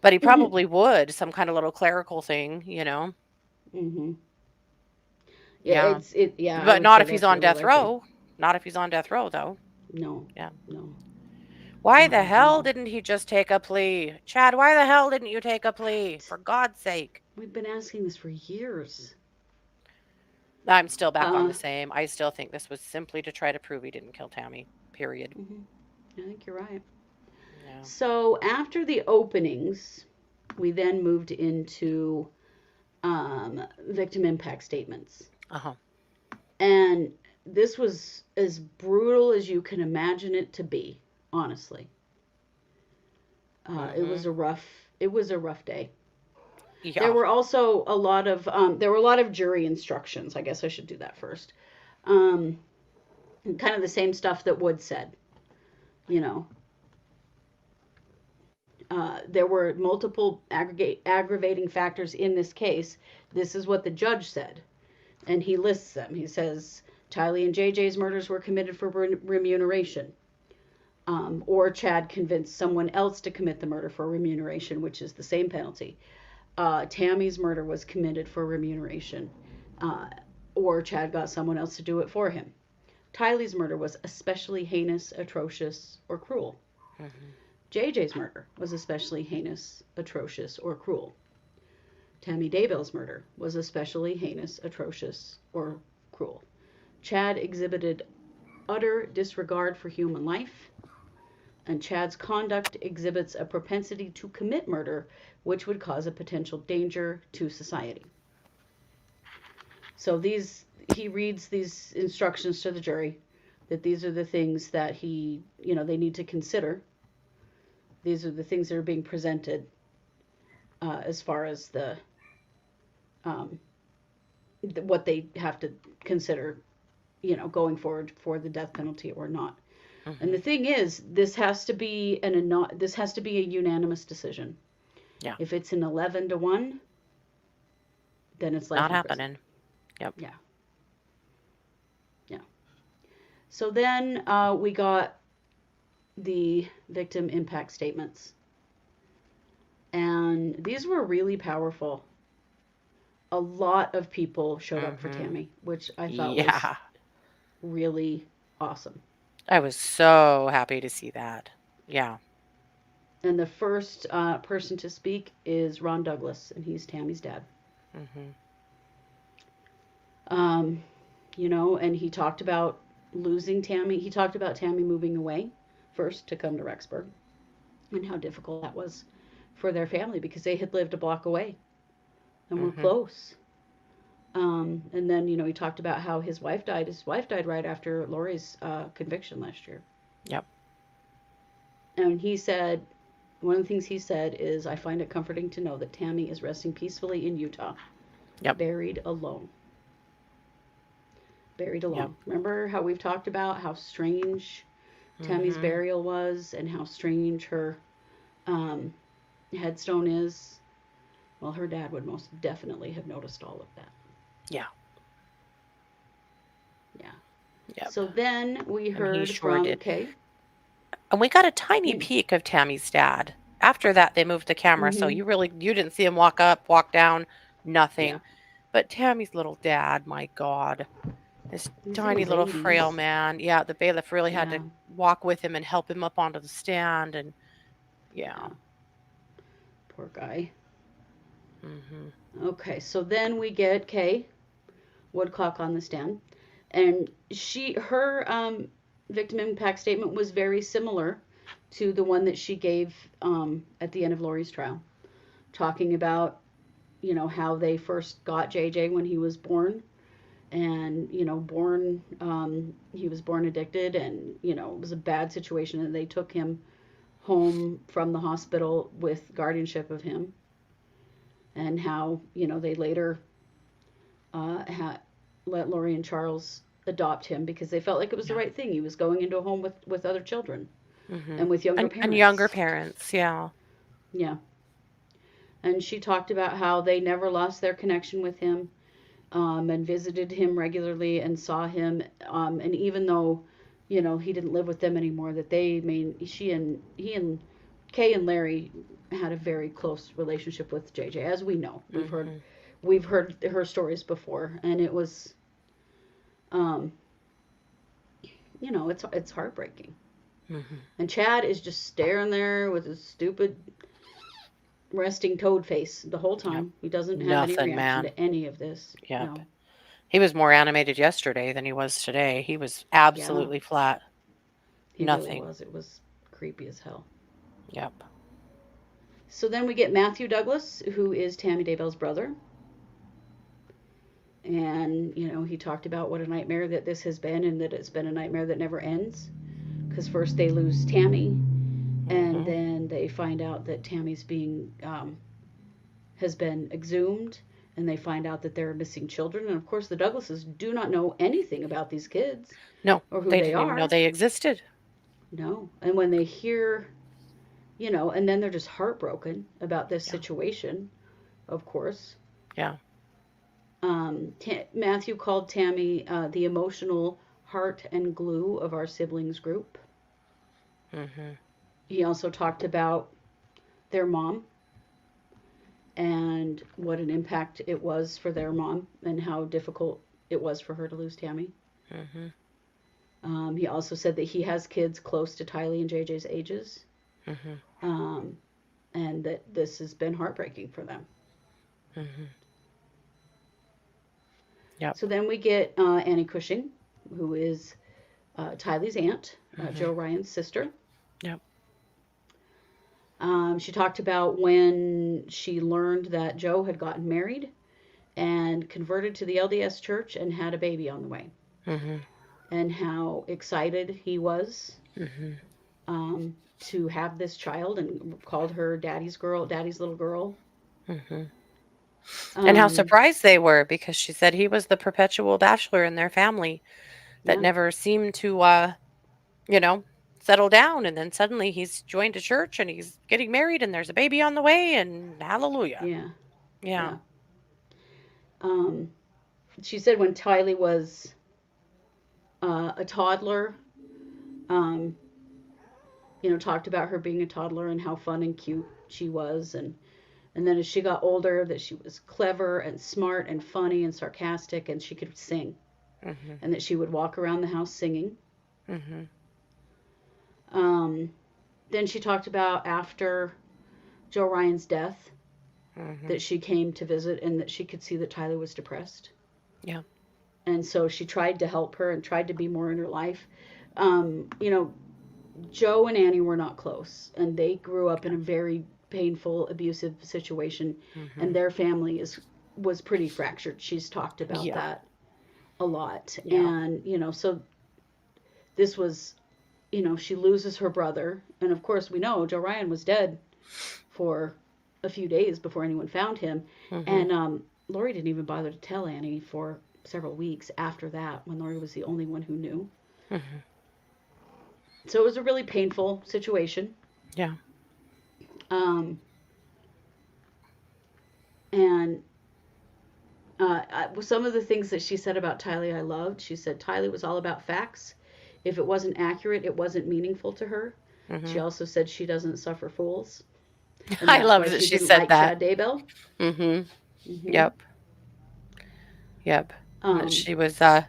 But he probably would, some kind of little clerical thing, Mm-hmm. Yeah. Yeah. I But would not say if he's that's on really death likely. row. Not if he's on death row, though. No. Yeah. No. Why Not the at hell all. didn't he just take a plea? Chad, why the hell didn't you take a plea? For God's sake. We've been asking this for years. I'm still back on the same. I still think this was simply to try to prove he didn't kill Tammy. Period. I think you're right. Yeah. So after the openings, we then moved into victim impact statements. Uh-huh. And this was as brutal as you can imagine it to be, honestly. It was a rough day. Yeah. There were also a lot of jury instructions. I guess I should do that first. Kind of the same stuff that Wood said. There were multiple aggravating factors in this case. This is what the judge said, and he lists them. He says Tylee and JJ's murders were committed for remuneration, or Chad convinced someone else to commit the murder for remuneration, which is the same penalty. Tammy's murder was committed for remuneration, or Chad got someone else to do it for him. Tylee's murder was especially heinous, atrocious, or cruel. JJ's murder was especially heinous, atrocious, or cruel. Tammy Daybell's murder was especially heinous, atrocious, or cruel. Chad exhibited utter disregard for human life, and Chad's conduct exhibits a propensity to commit murder, which would cause a potential danger to society. So he reads these instructions to the jury, that these are the things that they need to consider. These are the things that are being presented as far as what they have to consider, going forward for the death penalty or not. And the thing is, this has to be a unanimous decision. Yeah. If it's an 11-1, then it's life Not in prison. happening. Yep. Yeah. So then we got the victim impact statements. And these were really powerful. A lot of people showed up for Tammy, which I thought was really awesome. I was so happy to see that. Yeah. And the first person to speak is Ron Douglas, and he's Tammy's dad. And he talked about losing Tammy. He talked about Tammy moving away first to come to Rexburg and how difficult that was for their family because they had lived a block away. and we're Mhm. close. And then, he talked about how his wife died. His wife died right after Lori's conviction last year. Yep. And he said, one of the things he said is, I find it comforting to know that Tammy is resting peacefully in Utah. Yep. Buried alone. Buried alone. Yep. Remember how we've talked about how strange Tammy's Mhm. burial was and how strange her headstone is? Well, her dad would most definitely have noticed all of that. Yeah. Yeah. Yep. So then we And he heard sure from did. Kay. And we got a tiny Mm. peek of Tammy's dad. After that, they moved the camera, so Mhm. you didn't see him walk up, walk down, nothing. Yeah. But Tammy's little dad, my God, this He's in tiny his little frail 80s. man. Yeah, the bailiff really had Yeah. to walk with him and help him up onto the stand, and yeah. Yeah. Poor guy. Mhm. Okay, so then we get Kay Woodcock on the stand, and her victim impact statement was very similar to the one that she gave at the end of Lori's trial, talking about how they first got JJ when he was born, and he was born addicted, and it was a bad situation, and they took him home from the hospital with guardianship of him, and how they later let Lori and Charles adopt him because they felt like it was the Yeah. right thing. He was going into a home with other children Mhm. and with younger And younger parents. parents, yeah. Yeah. And she talked about how they never lost their connection with him, and visited him regularly and saw him. And even though, he didn't live with them anymore, that he and Kay and Larry had a very close relationship with JJ, as we know. Mhm. We've heard her stories before, and it was, it's heartbreaking. Mhm. And Chad is just staring there with his stupid resting toad face the whole Yep. time. He doesn't have any Nothing, reaction man. to any of this. Yep. No. He was more animated yesterday than he was today. He was absolutely flat. He Nothing. really was. It was creepy as hell. Yep. So then we get Matthew Douglas, who is Tammy Daybell's brother. And, he talked about what a nightmare that this has been, and that it's been a nightmare that never ends. Because first they lose Tammy, and Mhm. then they find out that Tammy's has been exhumed, and they find out that there are missing children. And of course, the Douglases do not know anything about these kids No, or who they they didn't even know are. they existed. No. And when they hear, and then they're just heartbroken about this Yeah. situation, of course. Yeah. Matthew called Tammy the emotional heart and glue of our siblings group. Mhm. He also talked about their mom and what an impact it was for their mom and how difficult it was for her to lose Tammy. Mhm. He also said that he has kids close to Tylee and JJ's ages, Mhm. and that this has been heartbreaking for them. Mhm. Yep. So then we get Annie Cushing, who is Tylee's aunt, Joe Ryan's sister. Yep. She talked about when she learned that Joe had gotten married and converted to the LDS church and had a baby on the way, Mhm. and how excited he was Mhm. to have this child, and called her daddy's little girl. Mhm. And how Um, surprised they were because she said he was the perpetual bachelor in their family that yeah, never seemed to you know, settle down, and then suddenly he's joined a church and he's getting married and there's a baby on the way and hallelujah. yeah, Yeah. yeah. She said when Tylee was a toddler, um, talked about her being a toddler and how fun and cute she was, and then as she got older, that she was clever and smart and funny and sarcastic, and she could sing, Mhm. and that she would walk around the house singing. Mhm. Then she talked about after Joe Ryan's death that Mhm. she came to visit, and that she could see that Tylee was depressed. Yeah. And so she tried to help her and tried to be more in her life. Joe and Annie were not close, and they grew up in a very painful, abusive situation, and Mhm. their family is was pretty fractured. She's talked about Yeah. that a lot. Yeah. And, so this was, she loses her brother. And of course, we know Joe Ryan was dead for a few days before anyone found him. Mhm. And Lori didn't even bother to tell Annie for several weeks after that, when Lori was the only one who knew. Mhm. So it was a really painful situation. Yeah. Um, and some of the things that she said about Tylee I loved. She said Tylee was all about facts. If it wasn't accurate, it wasn't meaningful to her. Mhm. She also said she doesn't suffer fools. And I that's love why that she she didn't said like that. Chad Daybell. Mhm. Mm-hmm. Yep. Yep. And that Um, she was a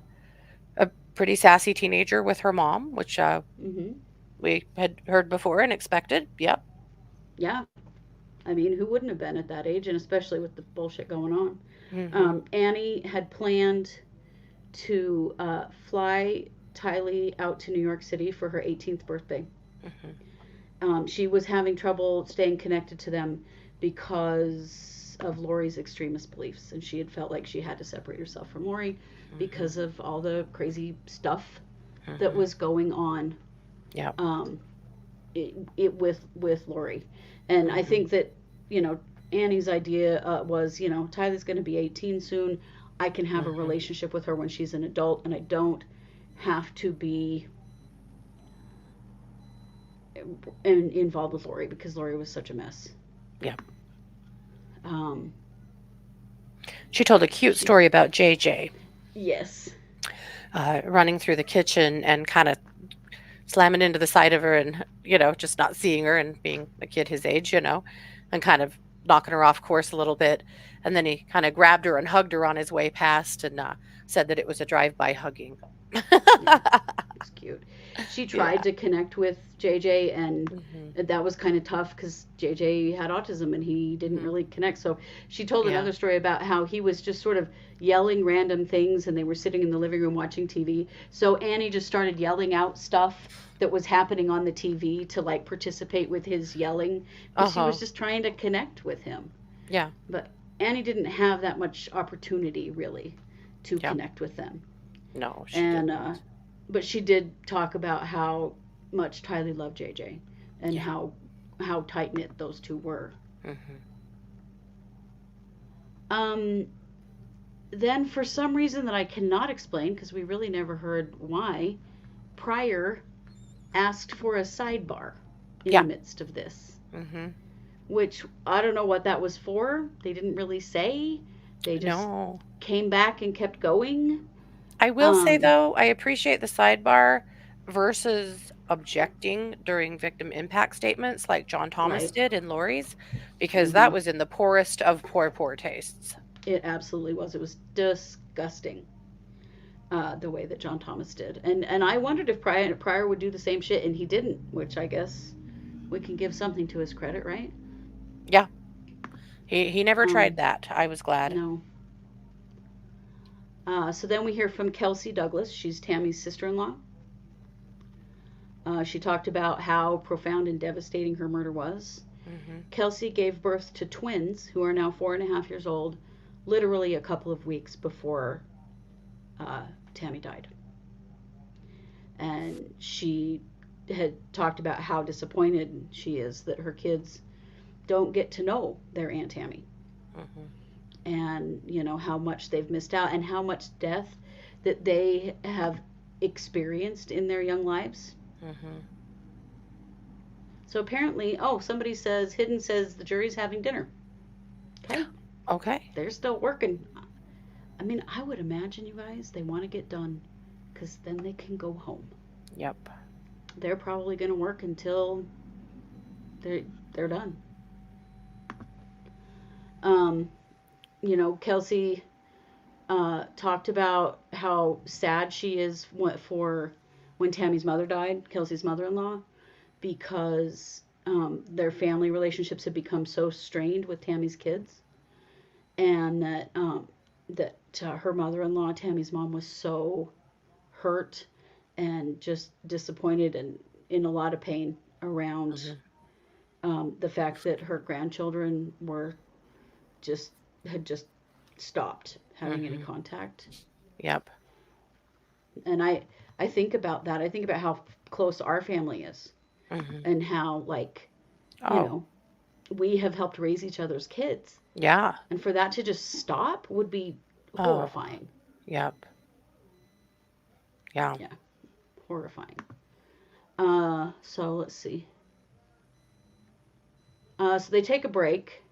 pretty sassy teenager with her mom, which mm-hmm. we had heard before and expected. Yep. Yeah. I mean, who wouldn't have been at that age, and especially with the bullshit going on? Mhm. Annie had planned to fly Tylee out to New York City for her 18th birthday. Mhm. She was having trouble staying connected to them because of Lori's extremist beliefs, and she had felt like she had to separate herself from Lori because of all the crazy stuff that Mhm. was going on. Yep. With Lori, and I Mhm. think that Annie's idea was Tyler's going to be 18 soon. I can have a Mhm. relationship with her when she's an adult, and I don't have to be involved with Lori because Lori was such a mess. Yep. Um, She told a cute she, story about JJ yes, running through the kitchen and kind of slamming into the side of her and, just not seeing her and being a kid his age, and kind of knocking her off course a little bit. And then he kind of grabbed her and hugged her on his way past and said that it was a drive-by hugging. yeah, it's cute. She tried Yeah. to connect with JJ, and Mhm. that was kind of tough because JJ had autism and he didn't Mhm. really connect. So she told Yeah. another story about how he was just sort of yelling random things, and they were sitting in the living room watching TV. So Annie just started yelling out stuff that was happening on the TV to like participate with his yelling because she was Uh-huh. just trying to connect with him. Yeah. But Annie didn't have that much opportunity really to Yeah. connect with them. No, she And didn't. but she did talk about how much Tylee loved JJ and Yeah. how tight knit those two were. Mhm. Um, then for some reason that I cannot explain, because we really never heard why, Pryor asked for a sidebar in Yeah. the midst of this, Mhm. which I don't know what that was for. They didn't really say. They just No. came back and kept going. I will say though, I appreciate the sidebar versus objecting during victim impact statements like John Thomas Right. did in Lori's, because that Hmm. was in the poorest of poor tastes. It absolutely was. It was disgusting. The way that John Thomas did, and I wondered if Pryor would do the same shit, and he didn't, which I guess we can give something to his credit, right? Yeah. He never tried Um, that. I was glad. no. So then we hear from Kelsey Douglas. She's Tammy's sister-in-law. She talked about how profound and devastating her murder was. Mhm. Kelsey gave birth to twins who are now 4.5 years old, literally a couple of weeks before Tammy died. And she had talked about how disappointed she is that her kids don't get to know their Aunt Tammy, Mhm. and how much they've missed out and how much death that they have experienced in their young lives. Mhm. So apparently, somebody says, Hidden says the jury's having dinner. Okay, Okay. they're still working. I mean, I would imagine, you guys, they want to get done because then they can go home. Yep. They're probably going to work until they're done. Kelsey talked about how sad she is for when Tammy's mother died, Kelsey's mother-in-law, because their family relationships had become so strained with Tammy's kids, and that her mother-in-law, Tammy's mom, was so hurt and just disappointed and in a lot of pain around Mhm. the fact that her grandchildren were just had just stopped having any Mhm. contact. Yep. And I think about that. I think about how close our family is Mhm. and how, like, you Oh, know, we have helped raise each other's kids. yeah. And for that to just stop would be Oh. horrifying. Yep. Yeah. Horrifying. So let's see. So they take a break.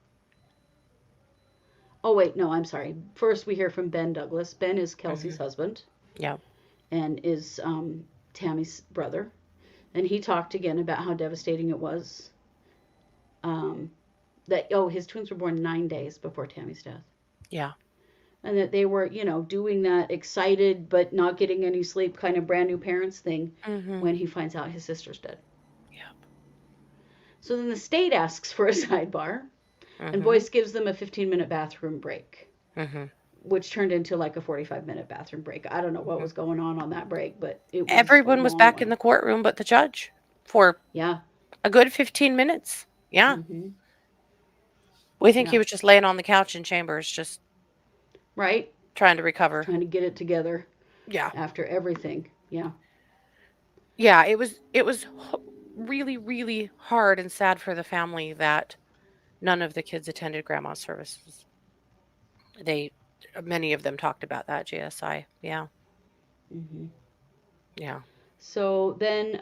Oh, wait, no, I'm sorry. First, we hear from Ben Douglas. Ben is Kelsey's husband Yep. and is Tammy's brother. And he talked again about how devastating it was. His twins were born 9 days before Tammy's death. Yeah. And that they were, doing that excited but not getting any sleep kind of brand new parents thing Mhm. when he finds out his sister's dead. Yep. So then the state asks for a sidebar, and Mhm. Boyce gives them a 15-minute bathroom break, Mhm. which turned into like a 45-minute bathroom break. I don't know what was going on that break, but it was Everyone a was long back one. in the courtroom but the judge for Yeah. a good 15 minutes. Yeah. Mm-hmm. We think he Yeah. was just laying on the couch in chambers, just Right? trying to recover. Trying to get it together Yeah. after everything. Yeah. Yeah. It was really, really hard and sad for the family that none of the kids attended grandma's services. Many of them talked about that, JSI. Yeah. Mm-hmm. Yeah. So then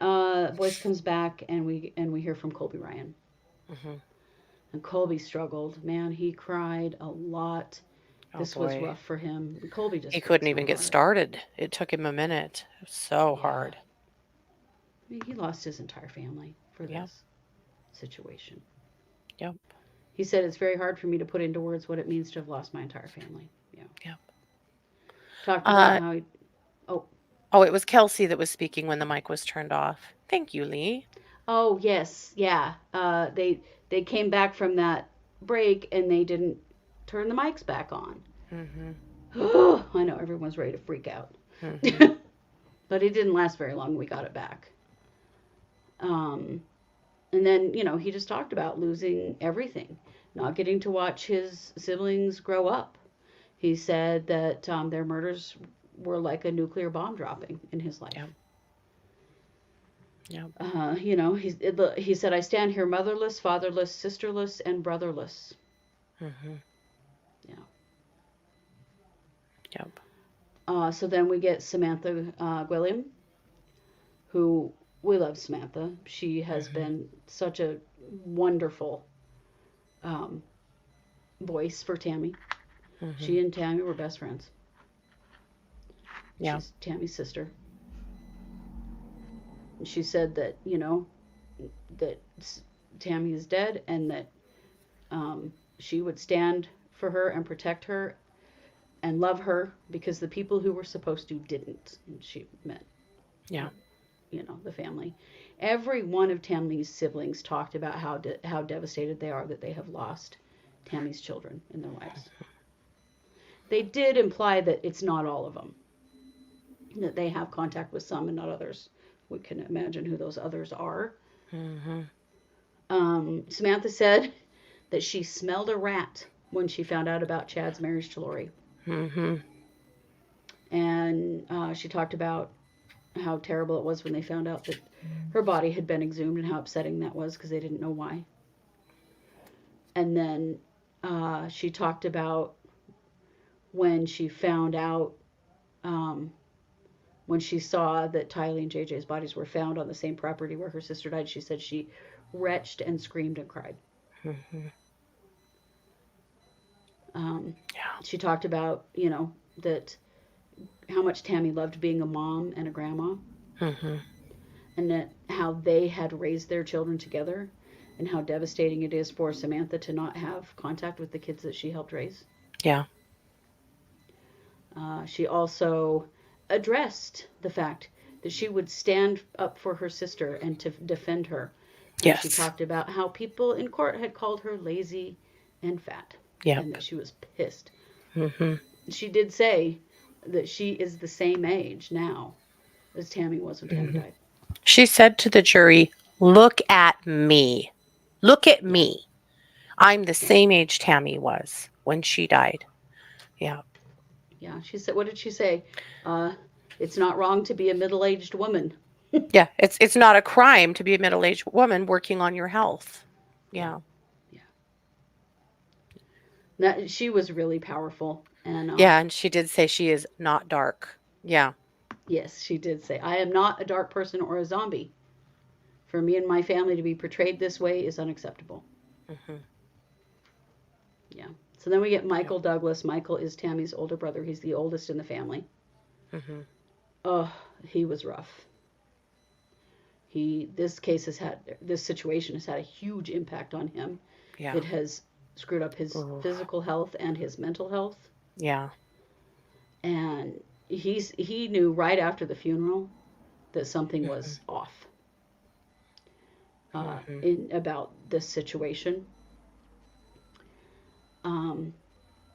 Boyce comes back, and we hear from Colby Ryan. Mhm. And Colby struggled. Man, he cried a lot. Oh This was boy. rough for him. Colby just He breaks couldn't my even get heart. started. It took him a minute. It was so Yeah. hard. I mean, he lost his entire family for Yep. this situation. Yep. He said, it's very hard for me to put into words what it means to have lost my entire family. Yeah. Yep. Talked about how he, Oh, it was Kelsey that was speaking when the mic was turned off. Thank you, Lee. oh yes, yeah. They came back from that break and they didn't turn the mics back on. Mm-hmm. I know everyone's ready to freak out. Mm-hmm. But it didn't last very long. We got it back. And then, he just talked about losing everything, not getting to watch his siblings grow up. He said that their murders were like a nuclear bomb dropping in his life. Yep. He said, I stand here motherless, fatherless, sisterless, and brotherless. Mm-hmm. Yeah. Yep. So then we get Samantha Gwilliam, who we love Samantha. She has been such a wonderful voice for Tammy. Mm-hmm. She and Tammy were best friends. Yeah. She's Tammy's sister. She said that, that Tammy is dead and that she would stand for her and protect her and love her because the people who were supposed to didn't. And she meant, Yeah. The family. Every one of Tammy's siblings talked about how devastated they are that they have lost Tammy's children in their lives. They did imply that it's not all of them, that they have contact with some and not others. We can imagine who those others are. Mm-hmm. Samantha said that she smelled a rat when she found out about Chad's marriage to Lori. Mm-hmm. And she talked about how terrible it was when they found out that her body had been exhumed and how upsetting that was because they didn't know why. And then she talked about when she found out, when she saw that Tylee and JJ's bodies were found on the same property where her sister died, she said she retched and screamed and cried. Mm-hmm. She talked about, that how much Tammy loved being a mom and a grandma, Mm-hmm. and that how they had raised their children together, and how devastating it is for Samantha to not have contact with the kids that she helped raise. Yeah. She also addressed the fact that she would stand up for her sister and to defend her. And Yes. she talked about how people in court had called her lazy and fat. Yep. And that she was pissed. Mm-hmm. She did say that she is the same age now as Tammy was when Tammy died. She said to the jury, "Look at me. Look at me. I'm the same age Tammy was when she died." Yeah. Yeah, she said, what did she say? It's not wrong to be a middle-aged woman. Yeah. It's not a crime to be a middle-aged woman working on your health. Yeah. That she was really powerful, and Yeah. And she did say she is not dark. Yeah. yes, she did say, I am not a dark person or a zombie. For me and my family to be portrayed this way is unacceptable. Hmm. Yeah. So then we get Michael Douglas. Michael is Tammy's older brother. He's the oldest in the family. Hmm. Oh, he was rough. This situation has had a huge impact on him. Yeah. It has screwed up his Ooh. physical health and his mental health. Yeah. And he knew right after the funeral that something was off about this situation. And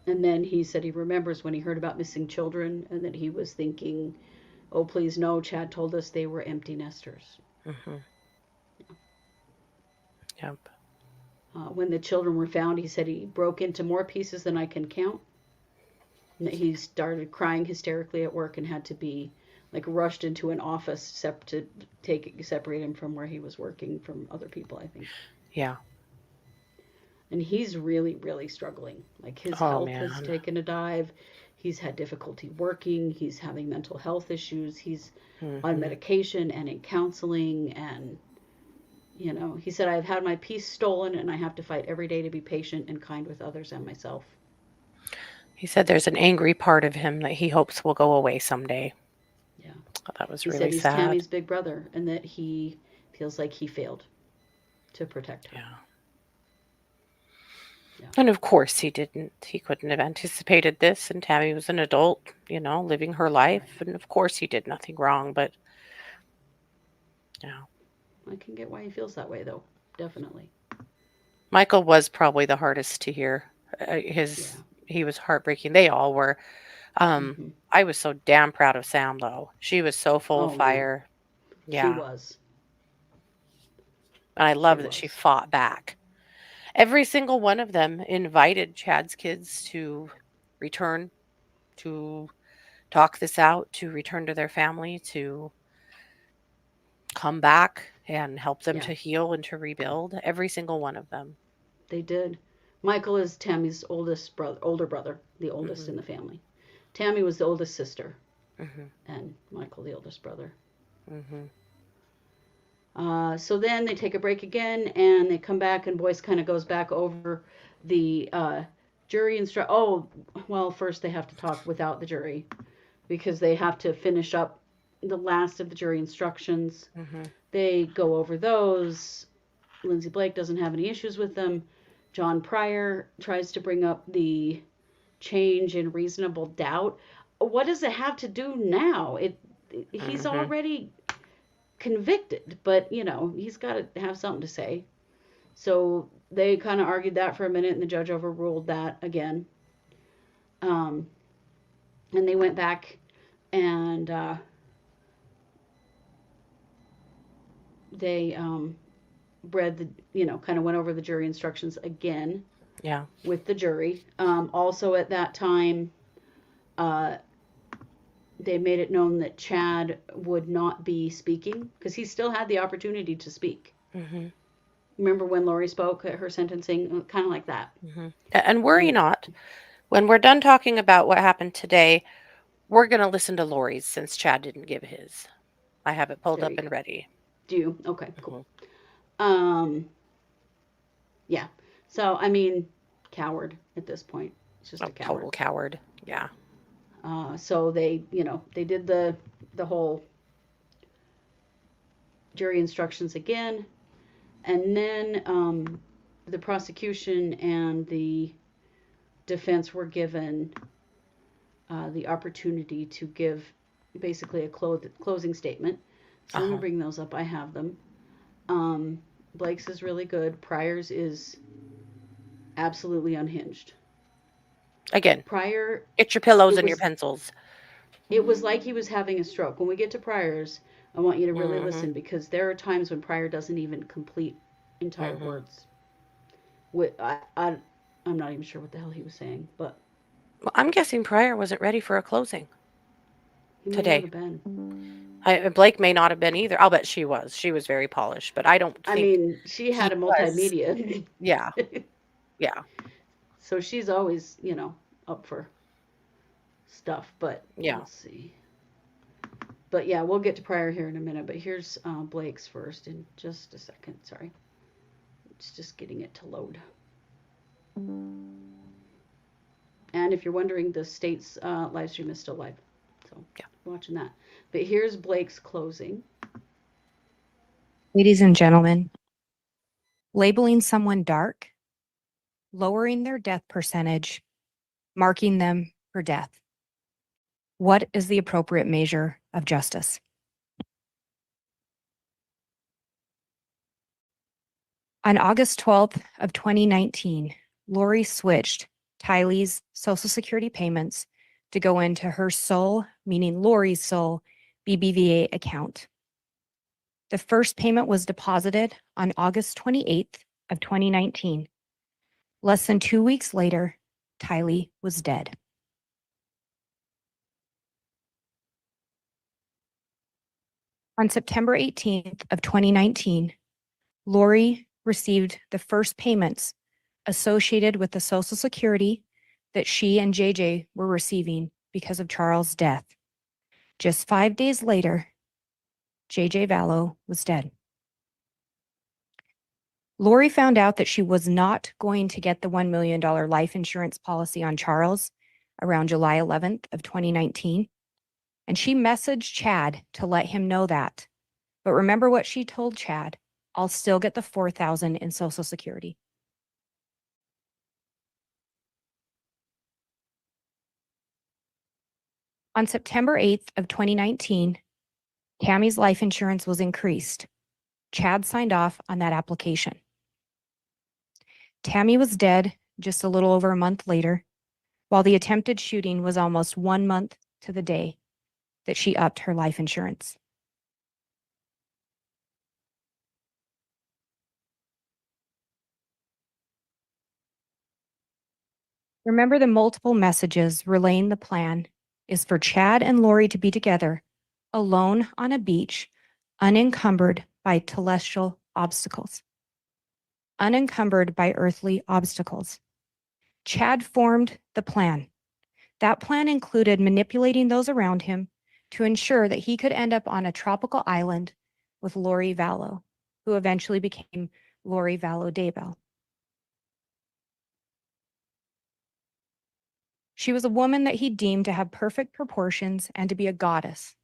then he said he remembers when he heard about missing children, and that he was thinking, oh, please no, Chad told us they were empty nesters. Hmm. Yep. When the children were found, he said he broke into more pieces than I can count. And that he started crying hysterically at work and had to be like rushed into an office to separate him from where he was working from other people, I think. Yeah. And he's really, really struggling. Like his Oh, health has man. taken a dive. He's had difficulty working. He's having mental health issues. He's on medication and in counseling. And, he said, I've had my peace stolen and I have to fight every day to be patient and kind with others and myself. He said there's an angry part of him that he hopes will go away someday. Yeah. Oh, that was He really said he's sad. Tammy's big brother and that he feels like he failed to protect her. Yeah. Yeah. And of course he didn't. He couldn't have anticipated this. And Tammy was an adult, living her life. Right. And of course he did nothing wrong. But, yeah. I can get why he feels that way, though. Definitely. Michael was probably the hardest to hear. He was heartbreaking. They all were. I was so damn proud of Sam, though. She was so full of fire. Yeah. She was. And I love that she fought back. Every single one of them invited Chad's kids to return, to talk this out, to return to their family, to come back and help them to heal and to rebuild. Every single one of them. They did. Michael is Tammy's older brother, the oldest in the family. Tammy was the oldest sister, and Michael the oldest brother. So then they take a break again, and they come back, and Boyce kind of goes back over the jury first they have to talk without the jury, because they have to finish up the last of the jury instructions. They go over those. Lindsay Blake doesn't have any issues with them. John Pryor tries to bring up the change in reasonable doubt. What does it have to do now? He's already convicted, but he's got to have something to say. So they kind of argued that for a minute, and the judge overruled that again. And they went back and they read kind of went over the jury instructions again. Yeah. With the jury. Also at that time, they made it known that Chad would not be speaking because he still had the opportunity to speak. Remember when Lori spoke at her sentencing? Kind of like that. And worry not. When we're done talking about what happened today, we're going to listen to Lori's since Chad didn't give his. I have it pulled up and ready. Do you? Okay, cool. Yeah. So, coward at this point. It's just a coward. Total coward. Yeah. So they did the whole jury instructions again. And then the prosecution and the defense were given the opportunity to give basically a closing statement. So I'm going to bring those up. I have them. Blake's is really good. Pryor's is absolutely unhinged. Again, Pryor, get your pillows and your pencils. It was like he was having a stroke. When we get to Pryor's, I want you to really listen, because there are times when Pryor doesn't even complete entire words. I'm not even sure what the hell he was saying, but Well, I'm guessing Pryor wasn't ready for a closing. He may Today. not have been. Blake may not have been either. I'll bet she was. She was very polished, but I don't I think mean, she had a he was. multimedia. Yeah. Yeah. So she's always, up for stuff, but Yeah. let's see. But yeah, we'll get to Pryor here in a minute, but here's Blake's first in just a second. Sorry. It's just getting it to load. And if you're wondering, the state's live stream is still live. So Yeah. watching that. But here's Blake's closing. Ladies and gentlemen, labeling someone dark, lowering their death percentage, marking them for death. What is the appropriate measure of justice? On August 12th of 2019, Lori switched Tylee's Social Security payments to go into her sole, meaning Lori's sole, BBVA account. The first payment was deposited on August 28th of 2019. Less than 2 weeks later, Tylee was dead. On September 18th of 2019, Lori received the first payments associated with the Social Security that she and JJ were receiving because of Charles' death. Just 5 days later, JJ Vallow was dead. Lori found out that she was not going to get the $1 million life insurance policy on Charles around July 11th of 2019, and she messaged Chad to let him know that. But remember what she told Chad, I'll still get the $4,000 in Social Security. On September 8th of 2019, Tammy's life insurance was increased. Chad signed off on that application. Tammy was dead just a little over a month later, while the attempted shooting was almost 1 month to the day that she upped her life insurance. Remember, the multiple messages relaying the plan is for Chad and Lori to be together, alone on a beach, unencumbered by celestial obstacles. Unencumbered by earthly obstacles. Chad formed the plan. That plan included manipulating those around him to ensure that he could end up on a tropical island with Lori Vallow, who eventually became Lori Vallow Daybell. She was a woman that he deemed to have perfect proportions and to be a goddess.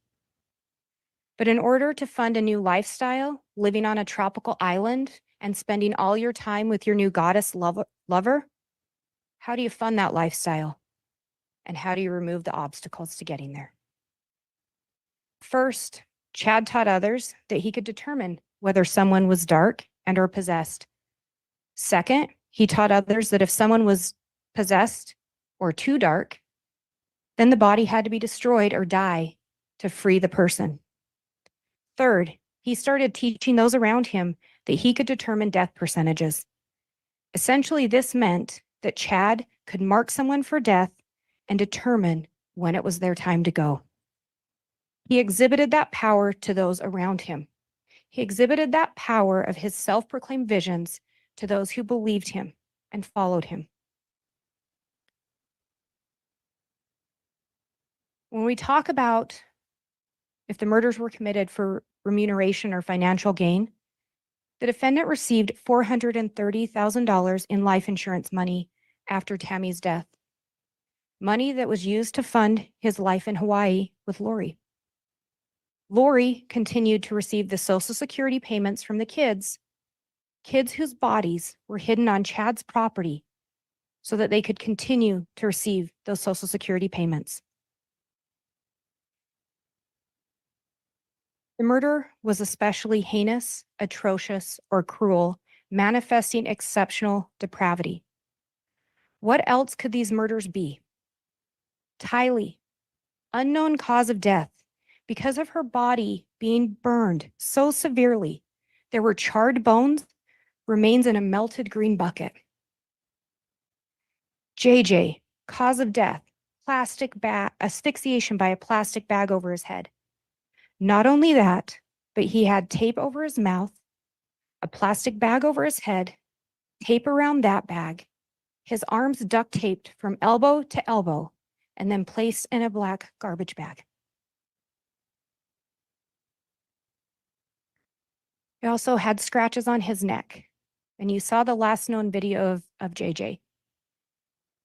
But in order to fund a new lifestyle, living on a tropical island and spending all your time with your new goddess lover, how do you fund that lifestyle? And how do you remove the obstacles to getting there? First, Chad taught others that he could determine whether someone was dark and or possessed. Second, he taught others that if someone was possessed or too dark, then the body had to be destroyed or die to free the person. Third, he started teaching those around him that he could determine death percentages. Essentially, this meant that Chad could mark someone for death and determine when it was their time to go. He exhibited that power to those around him. He exhibited that power of his self-proclaimed visions to those who believed him and followed him. When we talk about if the murders were committed for remuneration or financial gain, the defendant received $430,000 in life insurance money after Tammy's death. Money that was used to fund his life in Hawaii with Lori. Lori continued to receive the Social Security payments from the kids whose bodies were hidden on Chad's property so that they could continue to receive those Social Security payments. The murder was especially heinous, atrocious, or cruel, manifesting exceptional depravity. What else could these murders be? Tylee, unknown cause of death, because of her body being burned so severely, there were charred bones, remains in a melted green bucket. JJ, Cause of death, plastic bag, asphyxiation by a plastic bag over his head. Not only that, but he had tape over his mouth, a plastic bag over his head, tape around that bag, his arms duct taped from elbow to elbow, and then placed in a black garbage bag. He also had scratches on his neck. And you saw the last known video of JJ.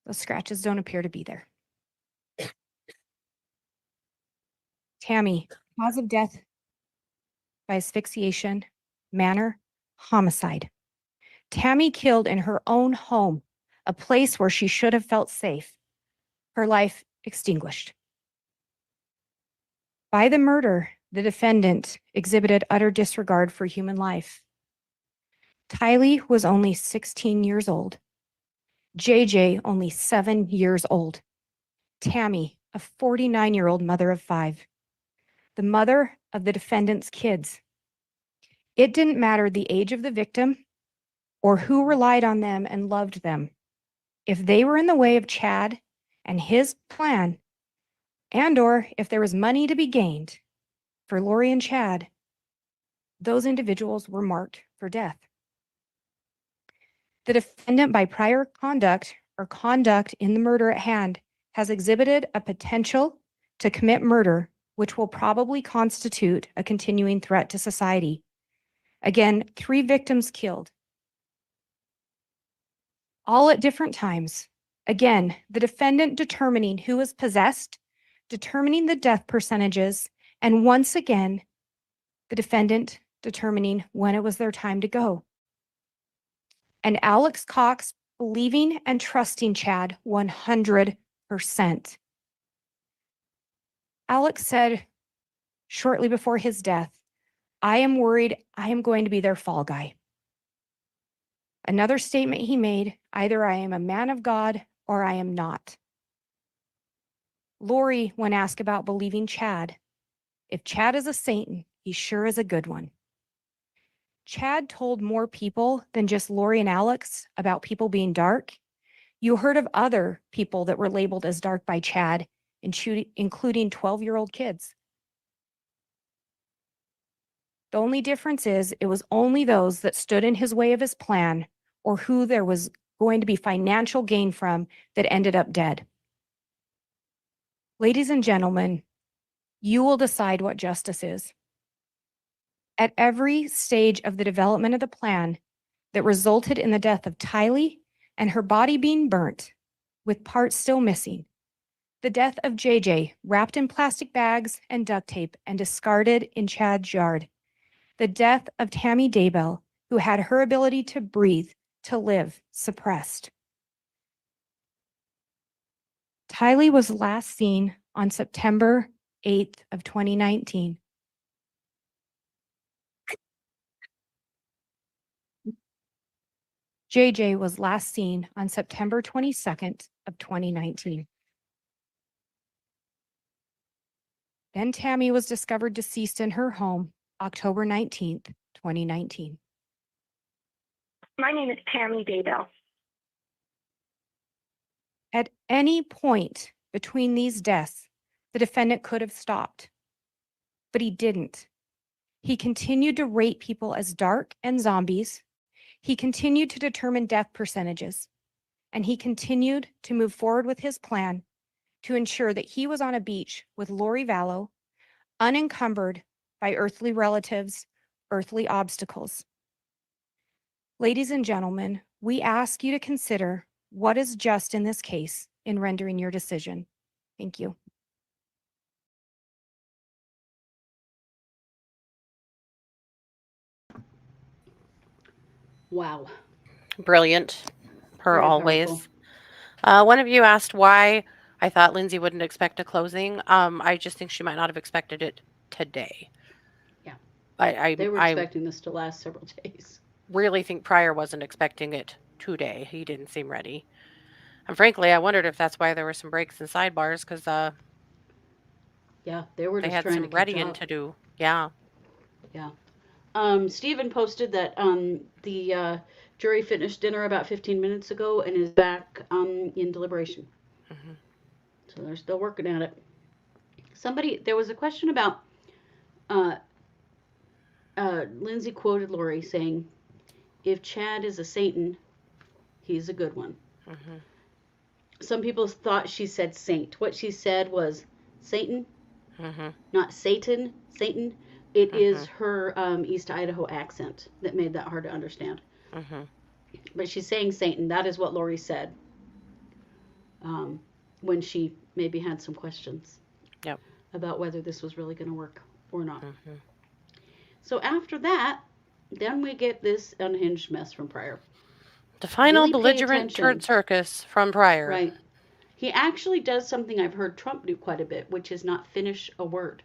Those scratches don't appear to be there. Tammy, cause of death by asphyxiation, manner, homicide. Tammy killed in her own home, a place where she should have felt safe. Her life extinguished. By the murder, the defendant exhibited utter disregard for human life. Tylee was only 16 years old. JJ, only 7 years old. Tammy, a 49-year-old mother of 5. The mother of the defendant's kids. It didn't matter the age of the victim or who relied on them and loved them. If they were in the way of Chad and his plan, and or if there was money to be gained for Lori and Chad, those individuals were marked for death. The defendant, by prior conduct or conduct in the murder at hand, has exhibited a potential to commit murder, which will probably constitute a continuing threat to society. Again, 3 victims killed, all at different times. Again, the defendant determining who was possessed, determining the death percentages, and once again, the defendant determining when it was their time to go. And Alex Cox believing and trusting Chad 100%. Alex said shortly before his death, "I am worried I am going to be their fall guy." Another statement he made, either I am a man of God or I am not. Lori, when asked about believing Chad, if Chad is a Satan, he sure is a good one. Chad told more people than just Lori and Alex about people being dark. You heard of other people that were labeled as dark by Chad, including 12-year-old kids. The only difference is it was only those that stood in his way of his plan or who there was going to be financial gain from that ended up dead. Ladies and gentlemen, you will decide what justice is. At every stage of the development of the plan that resulted in the death of Tylee and her body being burnt with parts still missing, the death of JJ wrapped in plastic bags and duct tape and discarded in Chad's yard, the death of Tammy Daybell, who had her ability to breathe, to live, suppressed. Tylee was last seen on September 8th of 2019. JJ was last seen on September 22nd of 2019. Then Tammy was discovered deceased in her home October 19th, 2019. My name is Tammy Daybell. At any point between these deaths, the defendant could have stopped, but he didn't. He continued to rate people as dark and zombies. He continued to determine death percentages, and he continued to move forward with his plan to ensure that he was on a beach with Lori Vallow, unencumbered by earthly relatives, earthly obstacles. Ladies and gentlemen, we ask you to consider what is just in this case in rendering your decision. Thank you. Wow. Brilliant, per Very always. powerful. One of you asked why I thought Lindsay wouldn't expect a closing. I just think she might not have expected it today. Yeah. I They were expecting this to last several days. really think Pryor wasn't expecting it today. He didn't seem ready. And frankly, I wondered if that's why there were some breaks and sidebars, because Yeah, they were they just had trying some to catch readying up. to do. Yeah. Yeah. Stephen posted that the jury finished dinner about 15 minutes ago and is back in deliberation. Mhm. So they're still working at it. There was a question about, uh, Lindsay quoted Lori saying, if Chad is a Satan, he's a good one. Mhm. Some people thought she said saint. What she said was Satan, Mhm. not Satan. Satan. It is Mhm. her East Idaho accent that made that hard to understand. Mhm. But she's saying Satan. That is what Lori said um, when she maybe had some questions Yep. about whether this was really going to work or not. Mhm. So after that, then we get this unhinged mess from Pryor. The final Really pay belligerent attention. turd circus from Pryor. Right. He actually does something I've heard Trump do quite a bit, which is not finish a word.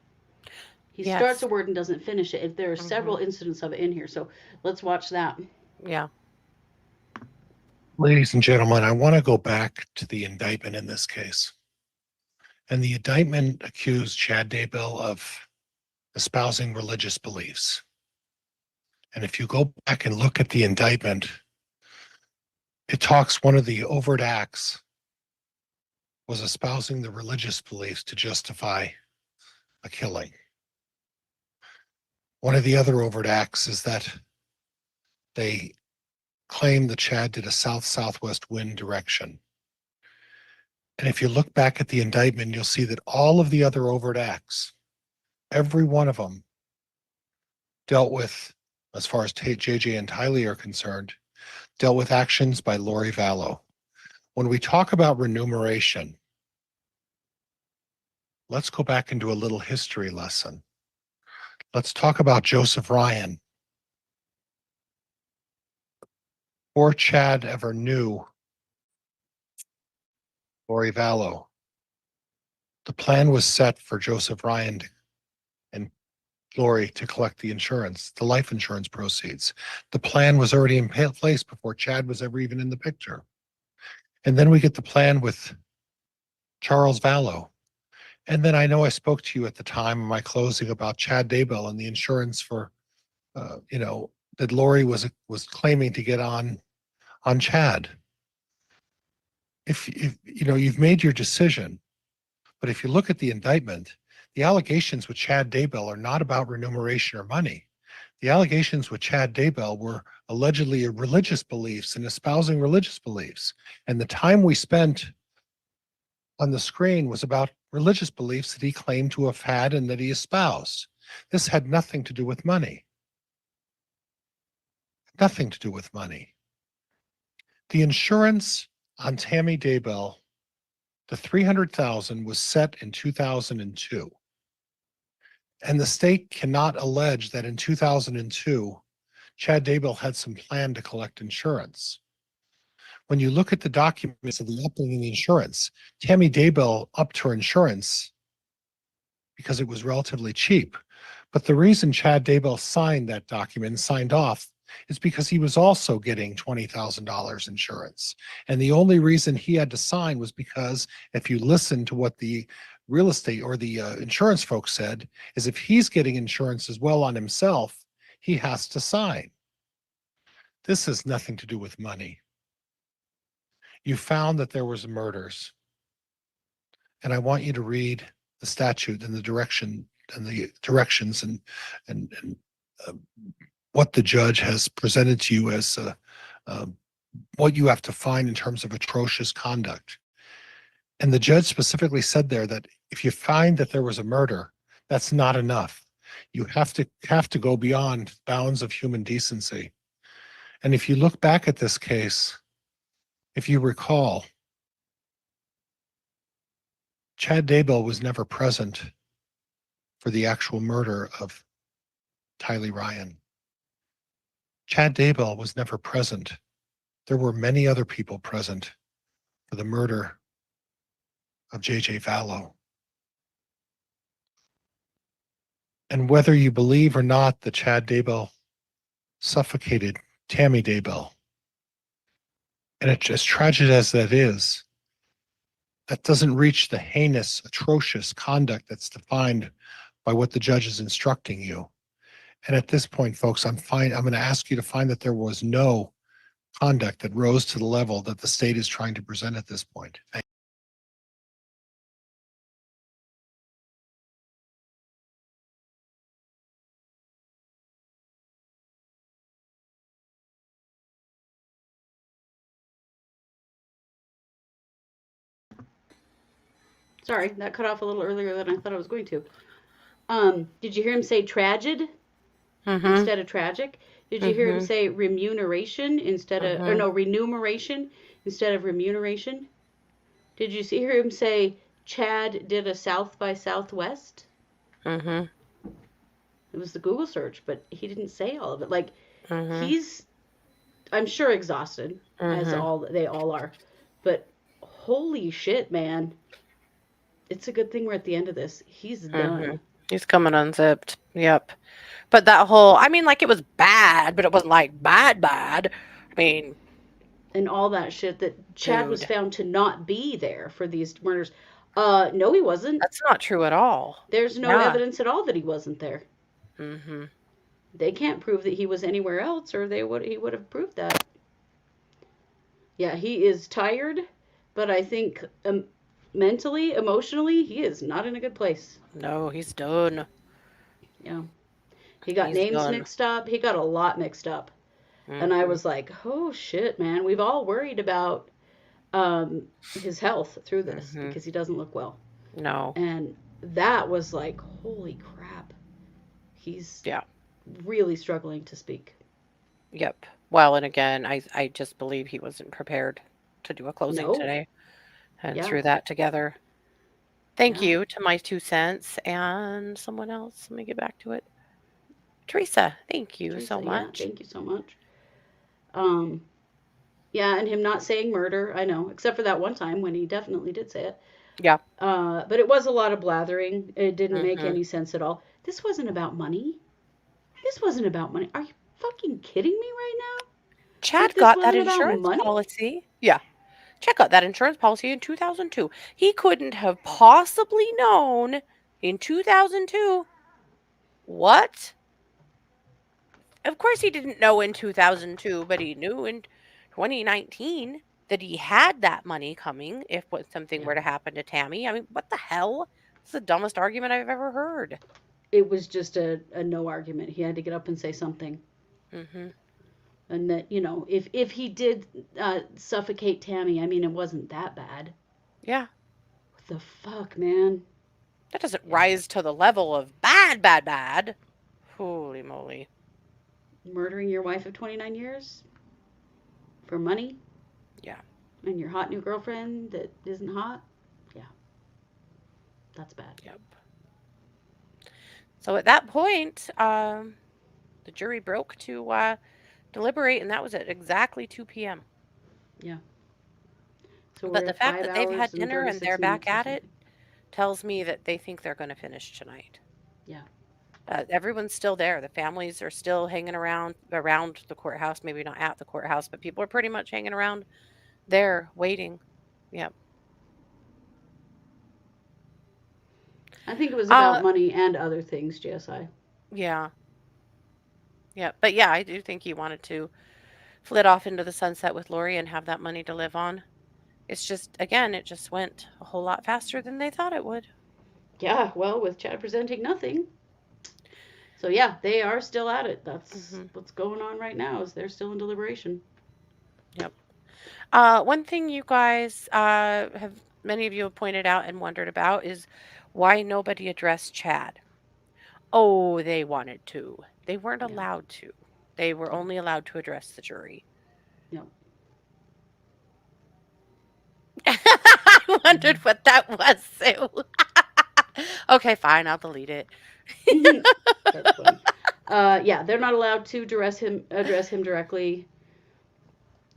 He starts a Yes. word and doesn't finish it. There are several Mhm. incidents of it in here, so let's watch that. Yeah. Ladies and gentlemen, I want to go back to the indictment in this case. And the indictment accused Chad Daybell of espousing religious beliefs. And if you go back and look at the indictment, it talks one of the overt acts was espousing the religious beliefs to justify a killing. One of the other overt acts is that they claim that Chad did a south-southwest wind direction. And if you look back at the indictment, you'll see that all of the other overt acts, every one of them dealt with, as far as JJ and Tylee are concerned, dealt with actions by Lori Vallow. When we talk about remuneration, let's go back and do a little history lesson. Let's talk about Joseph Ryan. Before Chad ever knew Lori Vallow, the plan was set for Joseph Ryan and Lori to collect the insurance, the life insurance proceeds. The plan was already in place before Chad was ever even in the picture. And then we get the plan with Charles Vallow. And then I know I spoke to you at the time of my closing about Chad Daybell and the insurance for, that Lori was claiming to get on Chad. If you've made your decision, but if you look at the indictment, the allegations with Chad Daybell are not about remuneration or money. The allegations with Chad Daybell were allegedly religious beliefs and espousing religious beliefs. And the time we spent on the screen was about religious beliefs that he claimed to have had and that he espoused. This had nothing to do with money. Nothing to do with money. The insurance on Tammy Daybell, the $300,000 was set in 2002. And the state cannot allege that in 2002, Chad Daybell had some plan to collect insurance. When you look at the documents of the upping of the insurance, Tammy Daybell upped her insurance because it was relatively cheap. But the reason Chad Daybell signed that document and signed off is because he was also getting $20,000 insurance. And the only reason he had to sign was because if you listen to what the real estate or the insurance folks said, is if he's getting insurance as well on himself, he has to sign. This has nothing to do with money. You found that there was murders. And I want you to read the statute and the directions and what the judge has presented to you as what you have to find in terms of atrocious conduct. And the judge specifically said there that if you find that there was a murder, that's not enough. You have to go beyond bounds of human decency. And if you look back at this case, if you recall, Chad Daybell was never present for the actual murder of Tylee Ryan. Chad Daybell was never present. There were many other people present for the murder of J.J. Vallow. And whether you believe or not that Chad Daybell suffocated Tammy Daybell, and it's as tragic as that is, that doesn't reach the heinous, atrocious conduct that's defined by what the judge is instructing you. And at this point, folks, I'm going to ask you to find that there was no conduct that rose to the level that the state is trying to present at this point. Thank you. Sorry, that cut off a little earlier than I thought I was going to. Did you hear him say tragedy Mm-hmm. instead of tragic? Did you hear him Mhm. say remuneration instead of, or Mhm. no, remuneration instead of remuneration? Did you hear him say Chad did a South by Southwest? Mhm. It was the Google search, but he didn't say all of it. Like, Mhm. he's, I'm sure, exhausted, as Mhm. they all are. But holy shit, man. It's a good thing we're at the end of this. He's done. Mhm. He's coming unzipped. Yep. But that whole, I mean, like it was bad, but it wasn't like bad. I mean, And all that shit that Chad was dude, found to not be there for these murders. No, he wasn't. that's not true at all. There's no Yeah. evidence at all that he wasn't there. Mhm. They can't prove that he was anywhere else, or he would have proved that. Yeah, he is tired, but I think mentally, emotionally, he is not in a good place. No, he's done. Yeah, he got He's names done. mixed up. He got a lot mixed up, and I Mhm. was like, "Oh shit, man! We've all worried about his health through this Mhm. because he doesn't look well." No. And that was like, holy crap. He's Yeah. really struggling to speak. Yep. Well, and again, I just believe he wasn't prepared to do a closing No. today and Yeah. threw that together. Thank Yeah. you to my 2 cents and someone else. Let me get back to it. Teresa, thank you so Teresa, yeah, much. thank you so much. Um, yeah, and him not saying murder, I know, except for that one time when he definitely did say it. Yeah. But it was a lot of blathering. It didn't make Mhm. any sense at all. This wasn't about money. This wasn't about money. Are you fucking kidding me right now? That Chad this got that wasn't about insurance money? policy. Yeah. Chad got that insurance policy in 2002. He couldn't have possibly known in 2002 what? Of course, he didn't know in 2002, but he knew in 2019 that he had that money coming if something Yeah. were to happen to Tammy. I mean, what the hell? It's the dumbest argument I've ever heard. It was just a no argument. He had to get up and say something. Mhm. And that, if he did suffocate Tammy, I mean, it wasn't that bad. Yeah. What the fuck, man? That doesn't Yeah. rise to the level of bad. Holy moly. Murdering your wife of 29 years for money Yeah. and your hot new girlfriend that isn't hot? Yeah, that's bad. Yep. So at that point, the jury broke to deliberate, and that was at exactly 2 p.m. Yeah. So But we're the at fact 5 that they've had hours and dinner and they're 36 back minutes or at it something. tells me that they think they're going to finish tonight. Yeah. Everyone's still there. The families are still hanging around the courthouse. Maybe not at the courthouse, but people are pretty much hanging around there waiting. Yep. I think it was Uh, about money and other things, GSI. yeah. Yeah. But yeah, I do think he wanted to flit off into the sunset with Lori and have that money to live on. It's just, again, it just went a whole lot faster than they thought it would. Yeah, well, with Chad presenting nothing. So yeah, they are still at it. That's Mhm. what's going on right now is they're still in deliberation. Yep. One thing you guys have many of you have pointed out and wondered about is why nobody addressed Chad. Oh, they wanted to. They weren't Yeah. allowed to. They were Yeah. only allowed to address the jury. Yep. I wondered what that was, Sue. Okay, fine, I'll delete it. That's funny. Yeah, they're not allowed to address him directly.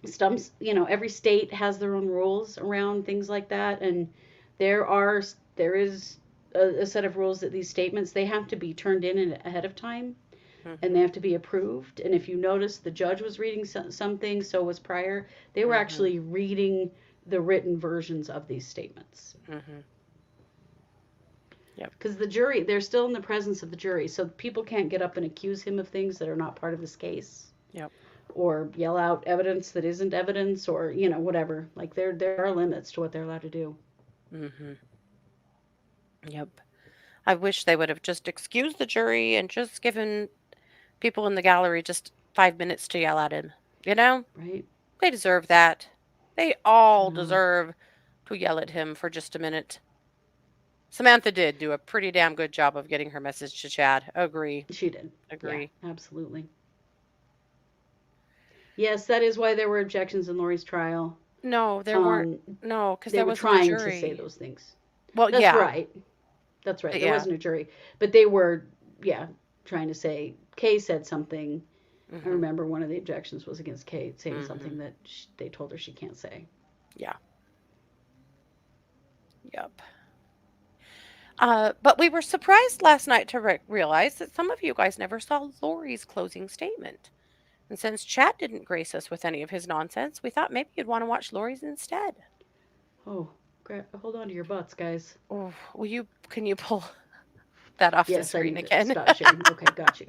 Every state has their own rules around things like that, and there is a set of rules that these statements they have to be turned in ahead of time, and they Mhm. have to be approved. And if you notice, the judge was reading something, so was prior. They were Mhm. actually reading the written versions of these statements. Mhm. Yep. Because they're still in the presence of the jury, so people can't get up and accuse him of things that are not part of this case. Yep. Or yell out evidence that isn't evidence, or whatever. Like there are limits to what they're allowed to do. Mhm. Yep. I wish they would have just excused the jury and just given people in the gallery just 5 minutes to yell at him. You know? Right? They deserve that. They I all know. deserve to yell at him for just a minute. Samantha did do a pretty damn good job of getting her message to Chad. Agree. She did. Agree. Yeah, absolutely. Yes, that is why there were objections in Lori's trial. No, there weren't. No, because They there were wasn't a trying to say jury. those things. Well, That's yeah. right. That's right. There Yeah. wasn't a jury, but they were, trying to say Kay said something. I Mhm. remember one of the objections was against Kay saying Mhm. something that they told her she can't say. Yeah. Yep. But we were surprised last night to realize that some of you guys never saw Lori's closing statement. And since Chad didn't grace us with any of his nonsense, we thought maybe you'd want to watch Lori's instead. Oh, hold on to your butts, guys. Oh, can you pull that off the Yes, I screen need to again? stop sharing. Okay, got you.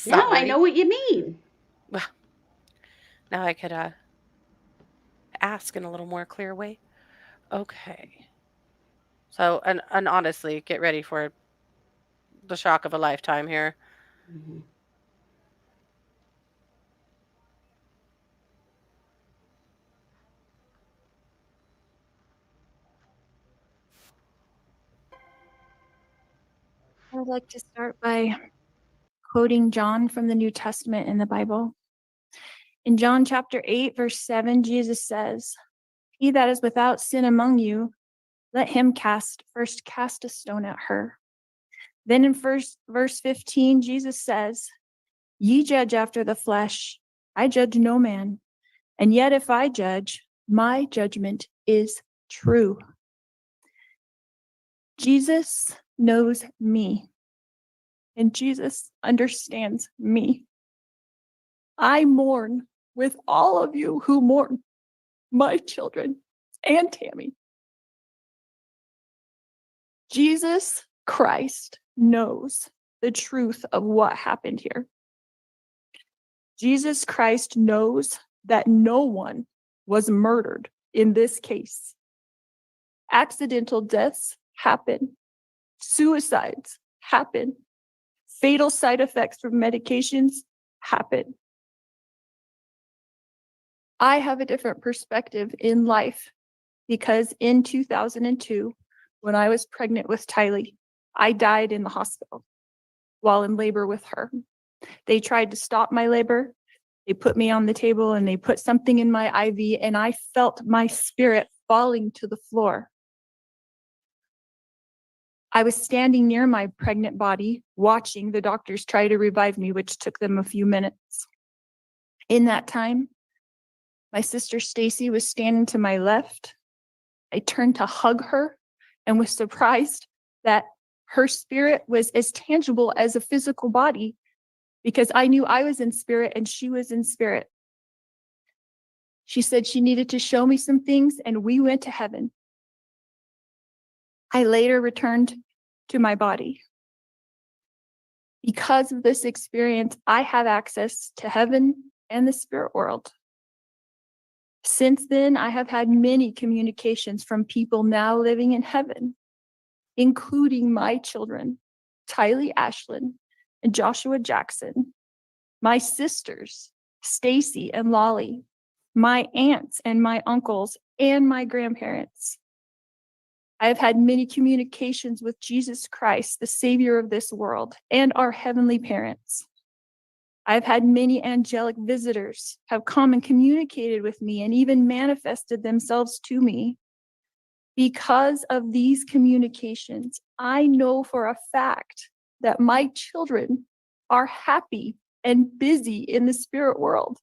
Now I Sorry. know what you mean. Now I could ask in a little more clear way. Okay. So, and honestly, get ready for the shock of a lifetime here. Mhm. I would like to start by quoting John from the New Testament in the Bible. In John chapter 8, verse 7, Jesus says, "He that is without sin among you, let him first cast a stone at her." Then in verse 15, Jesus says, "Ye judge after the flesh, I judge no man. And yet if I judge, my judgment is true." Jesus knows me, and Jesus understands me. I mourn with all of you who mourn my children and Tammy. Jesus Christ knows the truth of what happened here. Jesus Christ knows that no one was murdered in this case. Accidental deaths happen. Suicides happen. Fatal side effects from medications happen. I have a different perspective in life because in 2002, when I was pregnant with Tylee, I died in the hospital while in labor with her. They tried to stop my labor. They put me on the table and they put something in my IV, and I felt my spirit falling to the floor. I was standing near my pregnant body, watching the doctors try to revive me, which took them a few minutes. In that time, my sister Stacy was standing to my left. I turned to hug her and was surprised that her spirit was as tangible as a physical body, because I knew I was in spirit and she was in spirit. She said she needed to show me some things, and we went to heaven. I later returned to my body. Because of this experience, I have access to heaven and the spirit world. Since then, I have had many communications from people now living in heaven, including my children, Tylee Ashlyn and Joshua Jackson, my sisters, Stacy and Lolly, my aunts and my uncles, and my grandparents. I have had many communications with Jesus Christ, the Savior of this world, and our heavenly parents. I've had many angelic visitors have come and communicated with me and even manifested themselves to me. Because of these communications, I know for a fact that my children are happy and busy in the spirit world.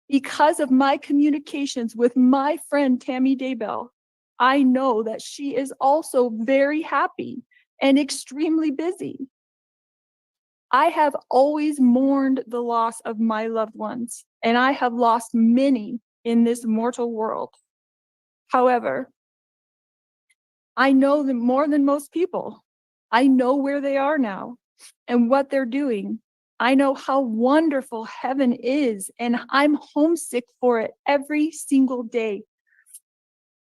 Because of my communications with my friend Tammy Daybell, I know that she is also very happy and extremely busy. I have always mourned the loss of my loved ones, and I have lost many in this mortal world. However, I know them more than most people. I know where they are now and what they're doing. I know how wonderful heaven is, and I'm homesick for it every single day.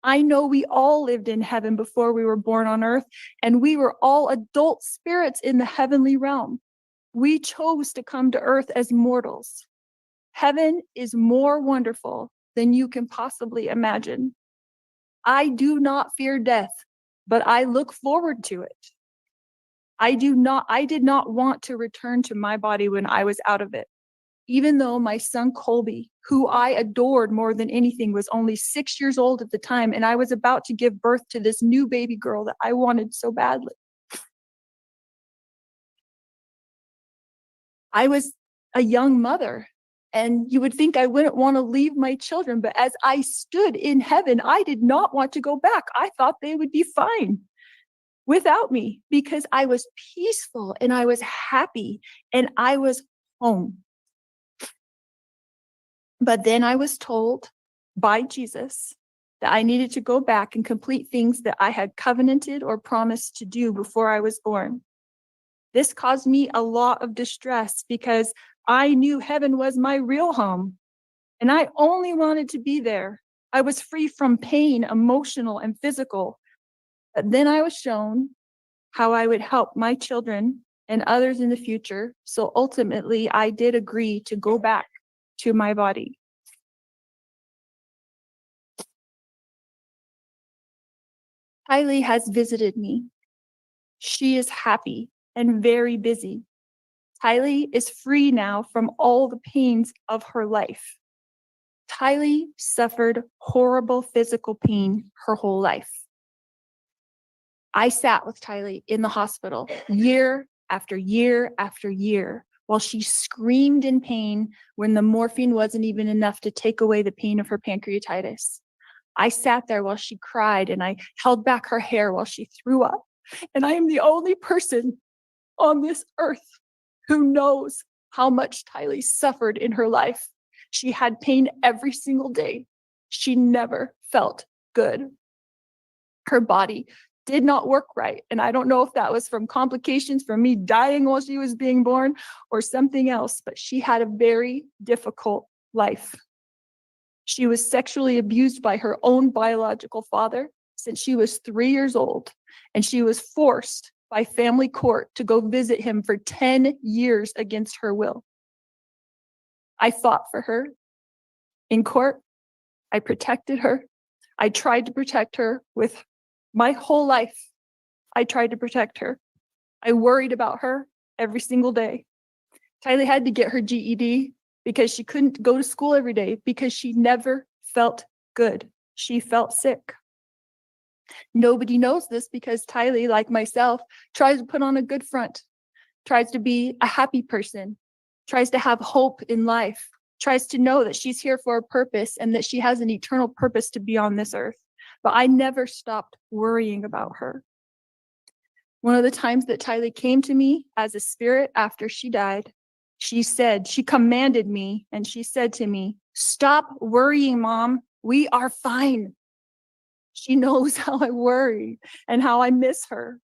I know we all lived in heaven before we were born on earth, and we were all adult spirits in the heavenly realm. We chose to come to earth as mortals. Heaven is more wonderful than you can possibly imagine. I do not fear death but I look forward to it. I did not want to return to my body when I was out of it. Even though my son Colby, who I adored more than anything, was only 6 years old at the time, and I was about to give birth to this new baby girl that I wanted so badly. I was a young mother, and you would think I wouldn't want to leave my children, but as I stood in heaven, I did not want to go back. I thought they would be fine without me because I was peaceful and I was happy and I was home. But then I was told by Jesus that I needed to go back and complete things that I had covenanted or promised to do before I was born. This caused me a lot of distress because I knew heaven was my real home, and I only wanted to be there. I was free from pain, emotional and physical. But then I was shown how I would help my children and others in the future. So ultimately, I did agree to go back to my body. Kylie has visited me. She is happy and very busy. Kylie is free now from all the pains of her life. Kylie suffered horrible physical pain her whole life. I sat with Kylie in the hospital year after year after year while she screamed in pain when the morphine wasn't even enough to take away the pain of her pancreatitis. I sat there while she cried and I held back her hair while she threw up. And I am the only person on this earth who knows how much Kylie suffered in her life. She had pain every single day. She never felt good. Her body did not work right. And I don't know if that was from complications from me dying while she was being born or something else, but she had a very difficult life. She was sexually abused by her own biological father since she was 3 years old, and she was forced by family court to go visit him for 10 years against her will. I fought for her in court. I protected her. I tried to protect her with my whole life. I tried to protect her. I worried about her every single day. Kylie had to get her GED because she couldn't go to school every day because she never felt good. She felt sick. Nobody knows this because Kylie, like myself, tries to put on a good front, tries to be a happy person, tries to have hope in life, tries to know that she's here for a purpose and that she has an eternal purpose to be on this earth. But I never stopped worrying about her. One of the times that Kylie came to me as a spirit after she died, she commanded me and she said to me, "Stop worrying, Mom. We are fine." She knows how I worry and how I miss her.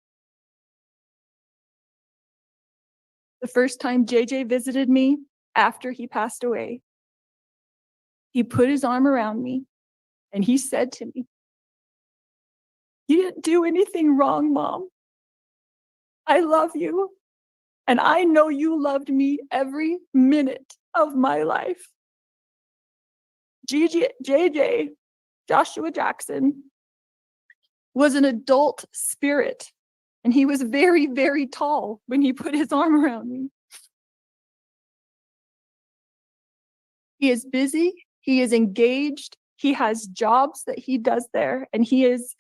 The first time JJ visited me after he passed away, he put his arm around me and he said to me, "You didn't do anything wrong, Mom. I love you. And I know you loved me every minute of my life." JJ, Joshua Jackson, was an adult spirit. And he was very, very tall when he put his arm around me. He is busy. He is engaged. He has jobs that he does there. And he is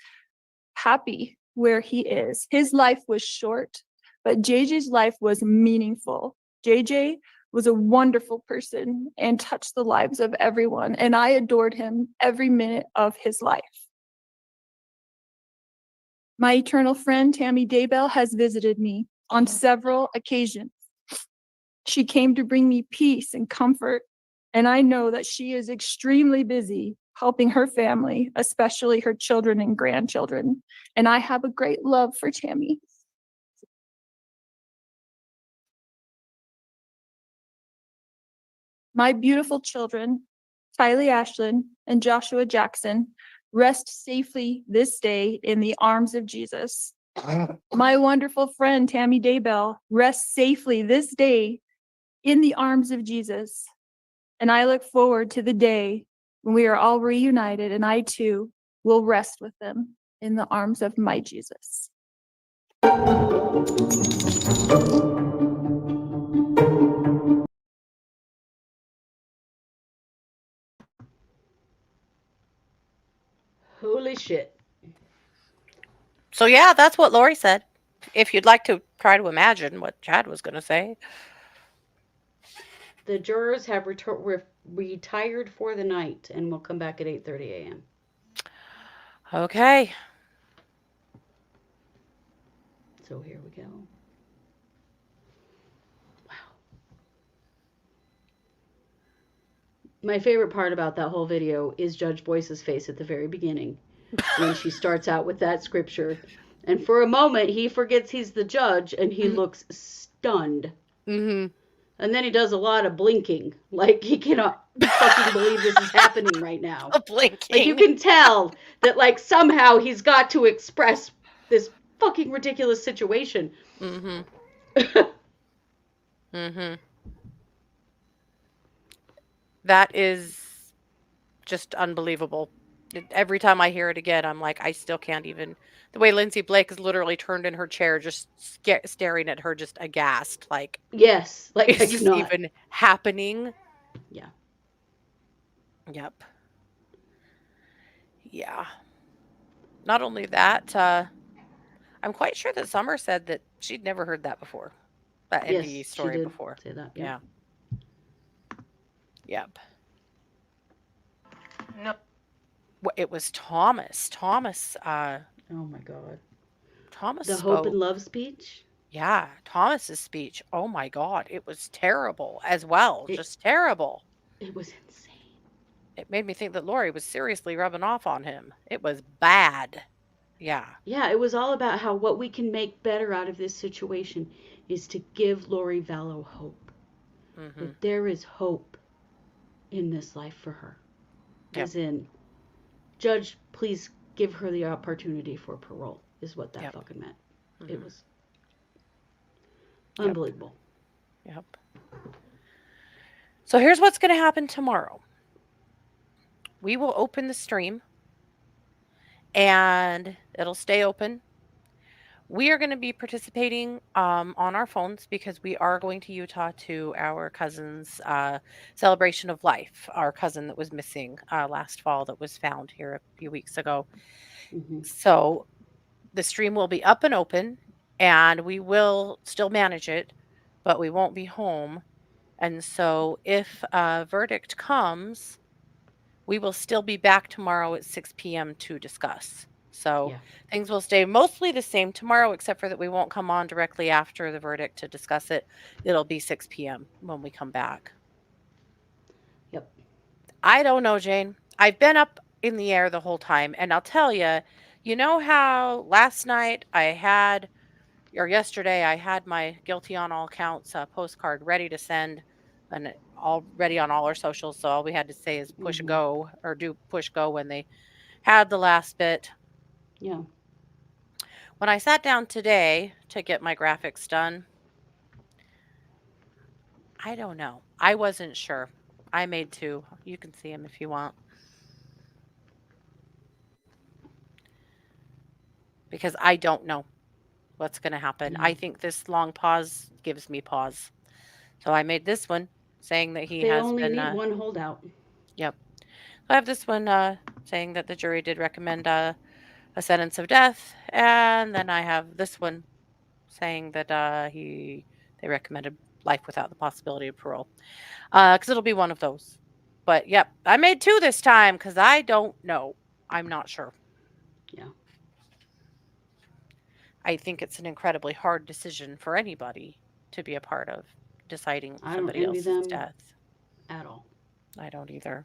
happy where he is. His life was short, but JJ's life was meaningful. JJ was a wonderful person and touched the lives of everyone. And I adored him every minute of his life. My eternal friend, Tammy Daybell, has visited me on several occasions. She came to bring me peace and comfort, and I know that she is extremely busy helping her family, especially her children and grandchildren. And I have a great love for Tammy. My beautiful children, Kylie Ashlyn and Joshua Jackson, rest safely this day in the arms of Jesus. My wonderful friend, Tammy Daybell, rests safely this day in the arms of Jesus. And I look forward to the day when we are all reunited and I too will rest with them in the arms of my Jesus. Holy shit. So yeah, that's what Lori said. If you'd like to try to imagine what Chad was going to say. The jurors have retired for the night and will come back at 8:30 a.m. Okay. So here we go. Wow. My favorite part about that whole video is Judge Boyce's face at the very beginning when she starts out with that scripture. And for a moment, he forgets he's the judge and he looks stunned. Mm-hmm. And then he does a lot of blinking, like he cannot fucking believe this is happening right now. Blinking. Like you can tell that like somehow he's got to express this fucking ridiculous situation. Mm-hmm. Mm-hmm. That is just unbelievable. Every time I hear it again, I'm like, I still can't even. The way Lindsay Blake is literally turned in her chair, just staring at her, just aghast. Like, Yes, like I is this cannot. even happening? Yeah. Yep. Yeah. Not only that, I'm quite sure that Summer said that she'd never heard that before. That Yes, NDE she story did before. say that. Yeah. Yep. No. It was Thomas. Thomas Oh my God. Thomas The hope and spoke. love speech. Yeah, Thomas's speech. Oh my God, it was terrible as well. It- Just terrible. It was insane. It made me think that Lori was seriously rubbing off on him. It was bad. Yeah. Yeah, it was all about how what we can make better out of this situation is to give Lori Vallow hope. Mm-hmm. That there is hope in this life for her. Yep. As in, Judge, please give her the opportunity for parole, is what that Yep. fucking meant. Mm-hmm. It was Yep. unbelievable. Yep. So here's what's going to happen tomorrow. We will open the stream and it'll stay open. We are going to be participating on our phones because we are going to Utah to our cousin's celebration of life. Our cousin that was missing last fall that was found here a few weeks ago. Mm-hmm. So the stream will be up and open and we will still manage it, but we won't be home. And so if a verdict comes, we will still be back tomorrow at 6 p.m. to discuss. So Yeah. things will stay mostly the same tomorrow, except for that we won't come on directly after the verdict to discuss it. It'll be 6 p.m. when we come back. Yep. I don't know, Jane. I've been up in the air the whole time. And I'll tell you, you know how last night yesterday, I had my guilty on all counts postcard ready to send and all ready on all our socials. So all we had to say is push Mhm. go or do push go when they had the last bit. Yeah. When I sat down today to get my graphics done, I don't know. I wasn't sure. I made two. You can see them if you want. Because I don't know what's going to happen. I think this long pause gives me pause. So I made this one saying that he They has only been. need one holdout. Yep. I have this one saying that the jury did recommend a sentence of death, and then I have this one saying that they recommended life without the possibility of parole, because it'll be one of those. But yep, I made two this time because I don't know. I'm not sure. Yeah. I think it's an incredibly hard decision for anybody to be a part of deciding I don't somebody envy else's them death. at all. I don't either.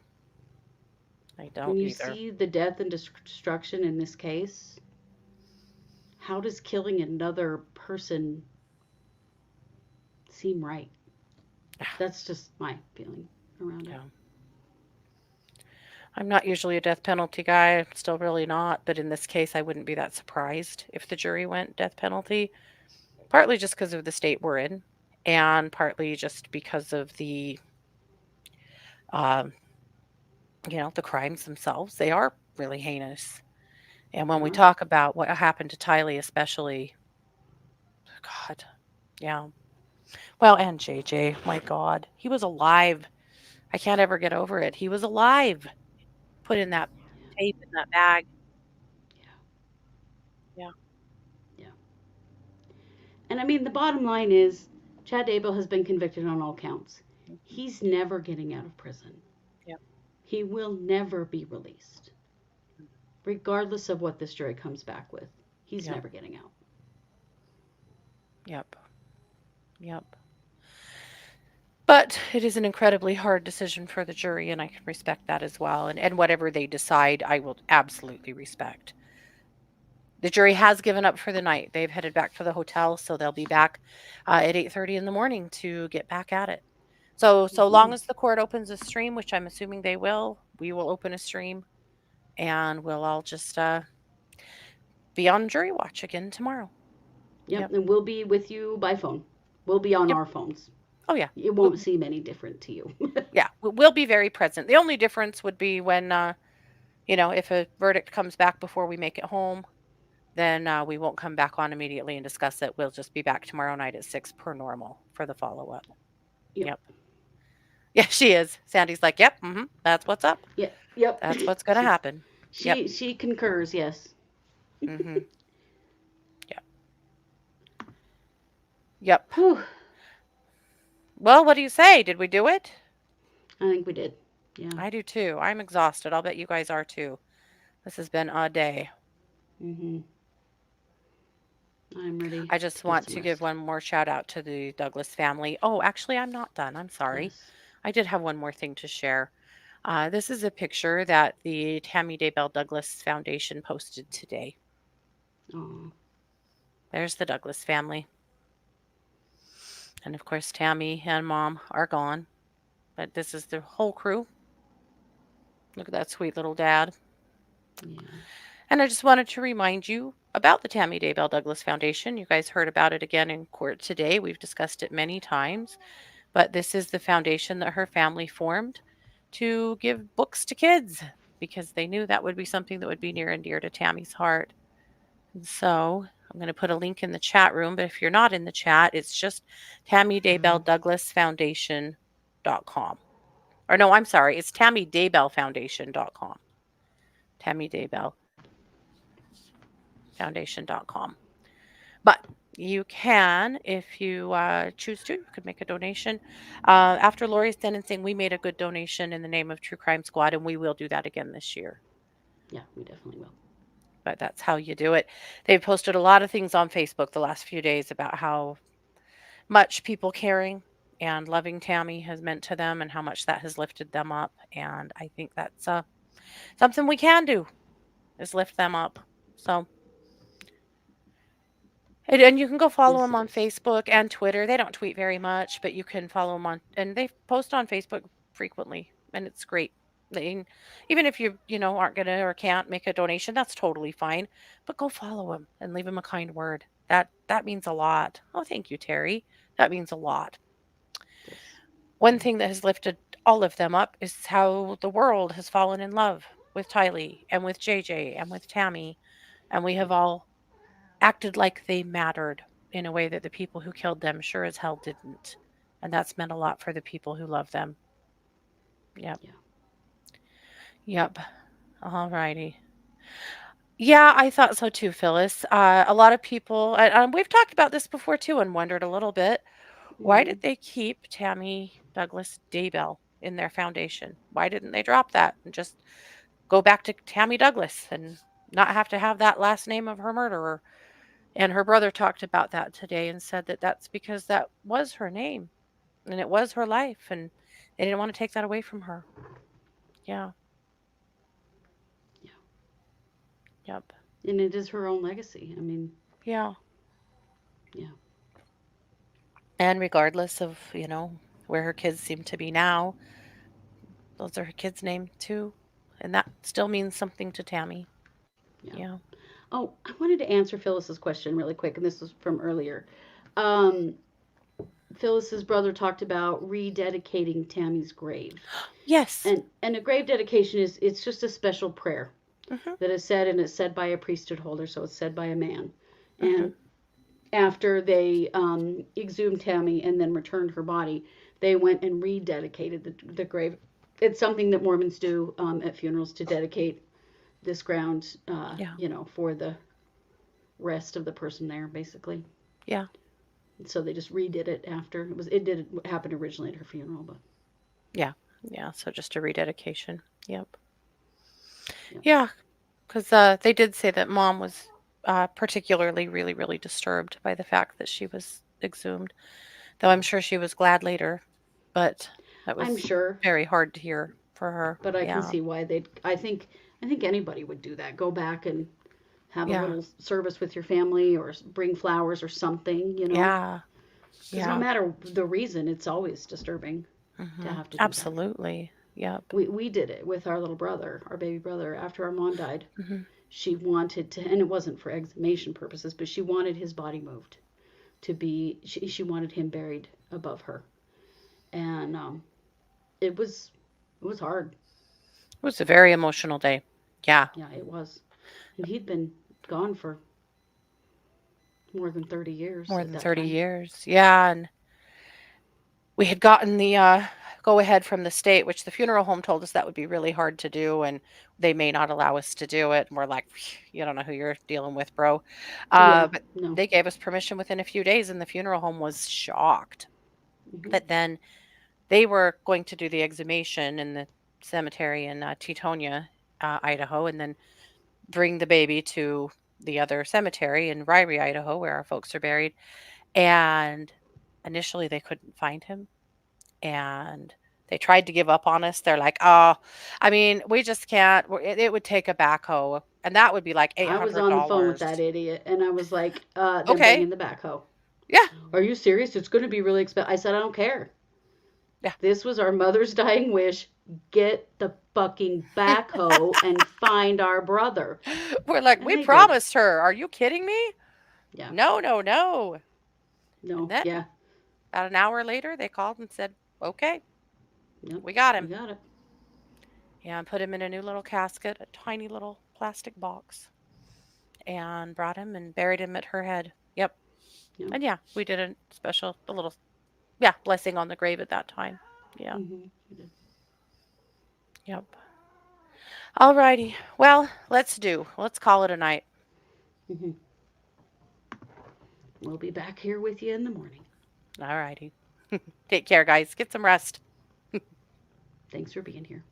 I When don't you either. see the death and destruction in this case, how does killing another person seem right? That's just my feeling around it. Yeah. I'm not usually a death penalty guy. I'm still really not. But in this case, I wouldn't be that surprised if the jury went death penalty. Partly just because of the state we're in, and partly just because of the, the crimes themselves. They are really heinous. And when we Yeah. talk about what happened to Tylee, especially, God, yeah. Well, and JJ, my God, he was alive. I can't ever get over it. He was alive, put in that tape in that bag. Yeah. Yeah. And I mean, the bottom line is Chad Daybell has been convicted on all counts. He's never getting out of prison. Yep. He will never be released, regardless of what this jury comes back with. He's Yep. never getting out. Yep. Yep. But it is an incredibly hard decision for the jury, and I can respect that as well. And whatever they decide, I will absolutely respect. The jury has given up for the night. They've headed back to the hotel, so they'll be back at 8:30 in the morning to get back at it. So long as the court opens a stream, which I'm assuming they will, we will open a stream, and we'll all just be on jury watch again tomorrow. Yep. And we'll be with you by phone. We'll be on Yep. our phones. Oh yeah. It won't seem any different to you. Yeah, we'll be very present. The only difference would be when, if a verdict comes back before we make it home, then we won't come back on immediately and discuss it. We'll just be back tomorrow night at 6 per normal for the follow-up. Yep. Yeah, she is. Sandy's like, yep, that's what's up. Yeah. Yep. That's what's going to happen. She concurs, yes. Mm-hmm. Yep. Yep. Whew. Well, what do you say? Did we do it? I think we did. Yeah. I do too. I'm exhausted. I'll bet you guys are too. This has been a day. Mm-hmm. I'm ready. I just want to give one more shout out to the Douglas family. Oh, actually, I'm not done. I'm sorry. Yes. I did have one more thing to share. This is a picture that the Tammy Daybell Douglas Foundation posted today. Oh. There's the Douglas family. And of course, Tammy and Mom are gone. But this is the whole crew. Look at that sweet little dad. Yeah. And I just wanted to remind you about the Tammy Daybell Douglas Foundation. You guys heard about it again in court today. We've discussed it many times. But this is the foundation that her family formed to give books to kids because they knew that would be something that would be near and dear to Tammy's heart. And so I'm going to put a link in the chat room. But if you're not in the chat, it's just Tammy Daybell Douglas Foundation.com. Or no, I'm sorry. It's Tammy Daybell Foundation.com. Tammy Daybell Foundation.com. But you can, if you choose to, you could make a donation. After Lori's sentencing, we made a good donation in the name of True Crime Squad, and we will do that again this year. Yeah, we definitely will. But that's how you do it. They've posted a lot of things on Facebook the last few days about how much people caring and loving Tammy has meant to them and how much that has lifted them up. And I think that's something we can do, is lift them up. So, and you can go follow them on Facebook and Twitter. They don't tweet very much, but you can follow them on, and they post on Facebook frequently, and it's great. Even if you aren't gonna or can't make a donation, that's totally fine. But go follow them and leave them a kind word. That means a lot. Oh, thank you, Terry. That means a lot. One thing that has lifted all of them up is how the world has fallen in love with Tylee and with JJ and with Tammy, and we have all acted like they mattered in a way that the people who killed them sure as hell didn't. And that's meant a lot for the people who love them. Yep. Yeah. Yep. All righty. Yeah, I thought so too, Phyllis. A lot of people, and we've talked about this before too and wondered a little bit, why did they keep Tammy Douglas Daybell in their foundation? Why didn't they drop that and just go back to Tammy Douglas and not have to have that last name of her murderer? And her brother talked about that today and said that that's because that was her name and it was her life, and they didn't want to take that away from her. Yeah. Yeah. Yep. And it is her own legacy. I mean. Yeah. Yeah. And regardless of, where her kids seem to be now, those are her kids' name too. And that still means something to Tammy. Yeah. Oh, I wanted to answer Phyllis's question really quick, and this was from earlier. Phyllis's brother talked about rededicating Tammy's grave. Yes. And a grave dedication it's just a special prayer Mhm. that is said, and it's said by a priesthood holder, so it's said by a man. Mhm. And after they exhumed Tammy and then returned her body, they went and rededicated the grave. It's something that Mormons do at funerals, to dedicate this ground, Yeah. you know, for the rest of the person there, basically. Yeah. And so they just redid it after it did happen originally at her funeral, but Yeah. So just a rededication. Yep. Yep. Yeah. Because they did say that Mom was particularly really, really disturbed by the fact that she was exhumed. Though I'm sure she was glad later, but that I'm was sure. very hard to hear for her. But I can Yeah. see why they'd. I think anybody would do that. Go back and have a Yeah. little service with your family, or bring flowers or something. You know, Yeah. because no Yeah. matter the reason, it's always disturbing to Mhm. have to do that. Absolutely. Yep. We did it with our little brother, our baby brother, after our mom died. Mhm. She wanted to, and it wasn't for exhumation purposes, but she wanted his body moved to be. She wanted him buried above her, and it was hard. It was a very emotional day. Yeah. Yeah, it was. And he'd been gone for more than 30 years More at than that 30 time. years. Yeah. And we had gotten the go ahead from the state, which the funeral home told us that would be really hard to do, and they may not allow us to do it. And we're like, you don't know who you're dealing with, bro. Yeah, But no. they gave us permission within a few days, and the funeral home was shocked. Mhm. But then they were going to do the exhumation in the cemetery in Tetonia, Idaho, and then bring the baby to the other cemetery in Ryrie, Idaho, where our folks are buried. And initially, they couldn't find him, and they tried to give up on us. They're like, "Oh, I mean, we just can't. It would take a backhoe, and that would be like eight I was hundred on the phone with that dollars." idiot, and I was like, they're Okay, bringing the backhoe. yeah, Are you serious? It's going to be really expensive. I said, I don't care. yeah. This was our mother's dying wish. Get the fucking backhoe and find our brother. We're like, And we they did. promised her. Are you kidding me? Yeah. No, no, no. And No. then Yeah. about an hour later, they called and said, "Okay, Yep. we got We him." got it. Yeah, and put him in a new little casket, a tiny little plastic box, and brought him and buried him at her head. Yep. Yep. And yeah, we did a little, blessing on the grave at that time. Yeah. Mhm. We did. Yep. All righty. Well, let's call it a night. Mhm. We'll be back here with you in the morning. All righty. Take care, guys. Get some rest. Thanks for being here.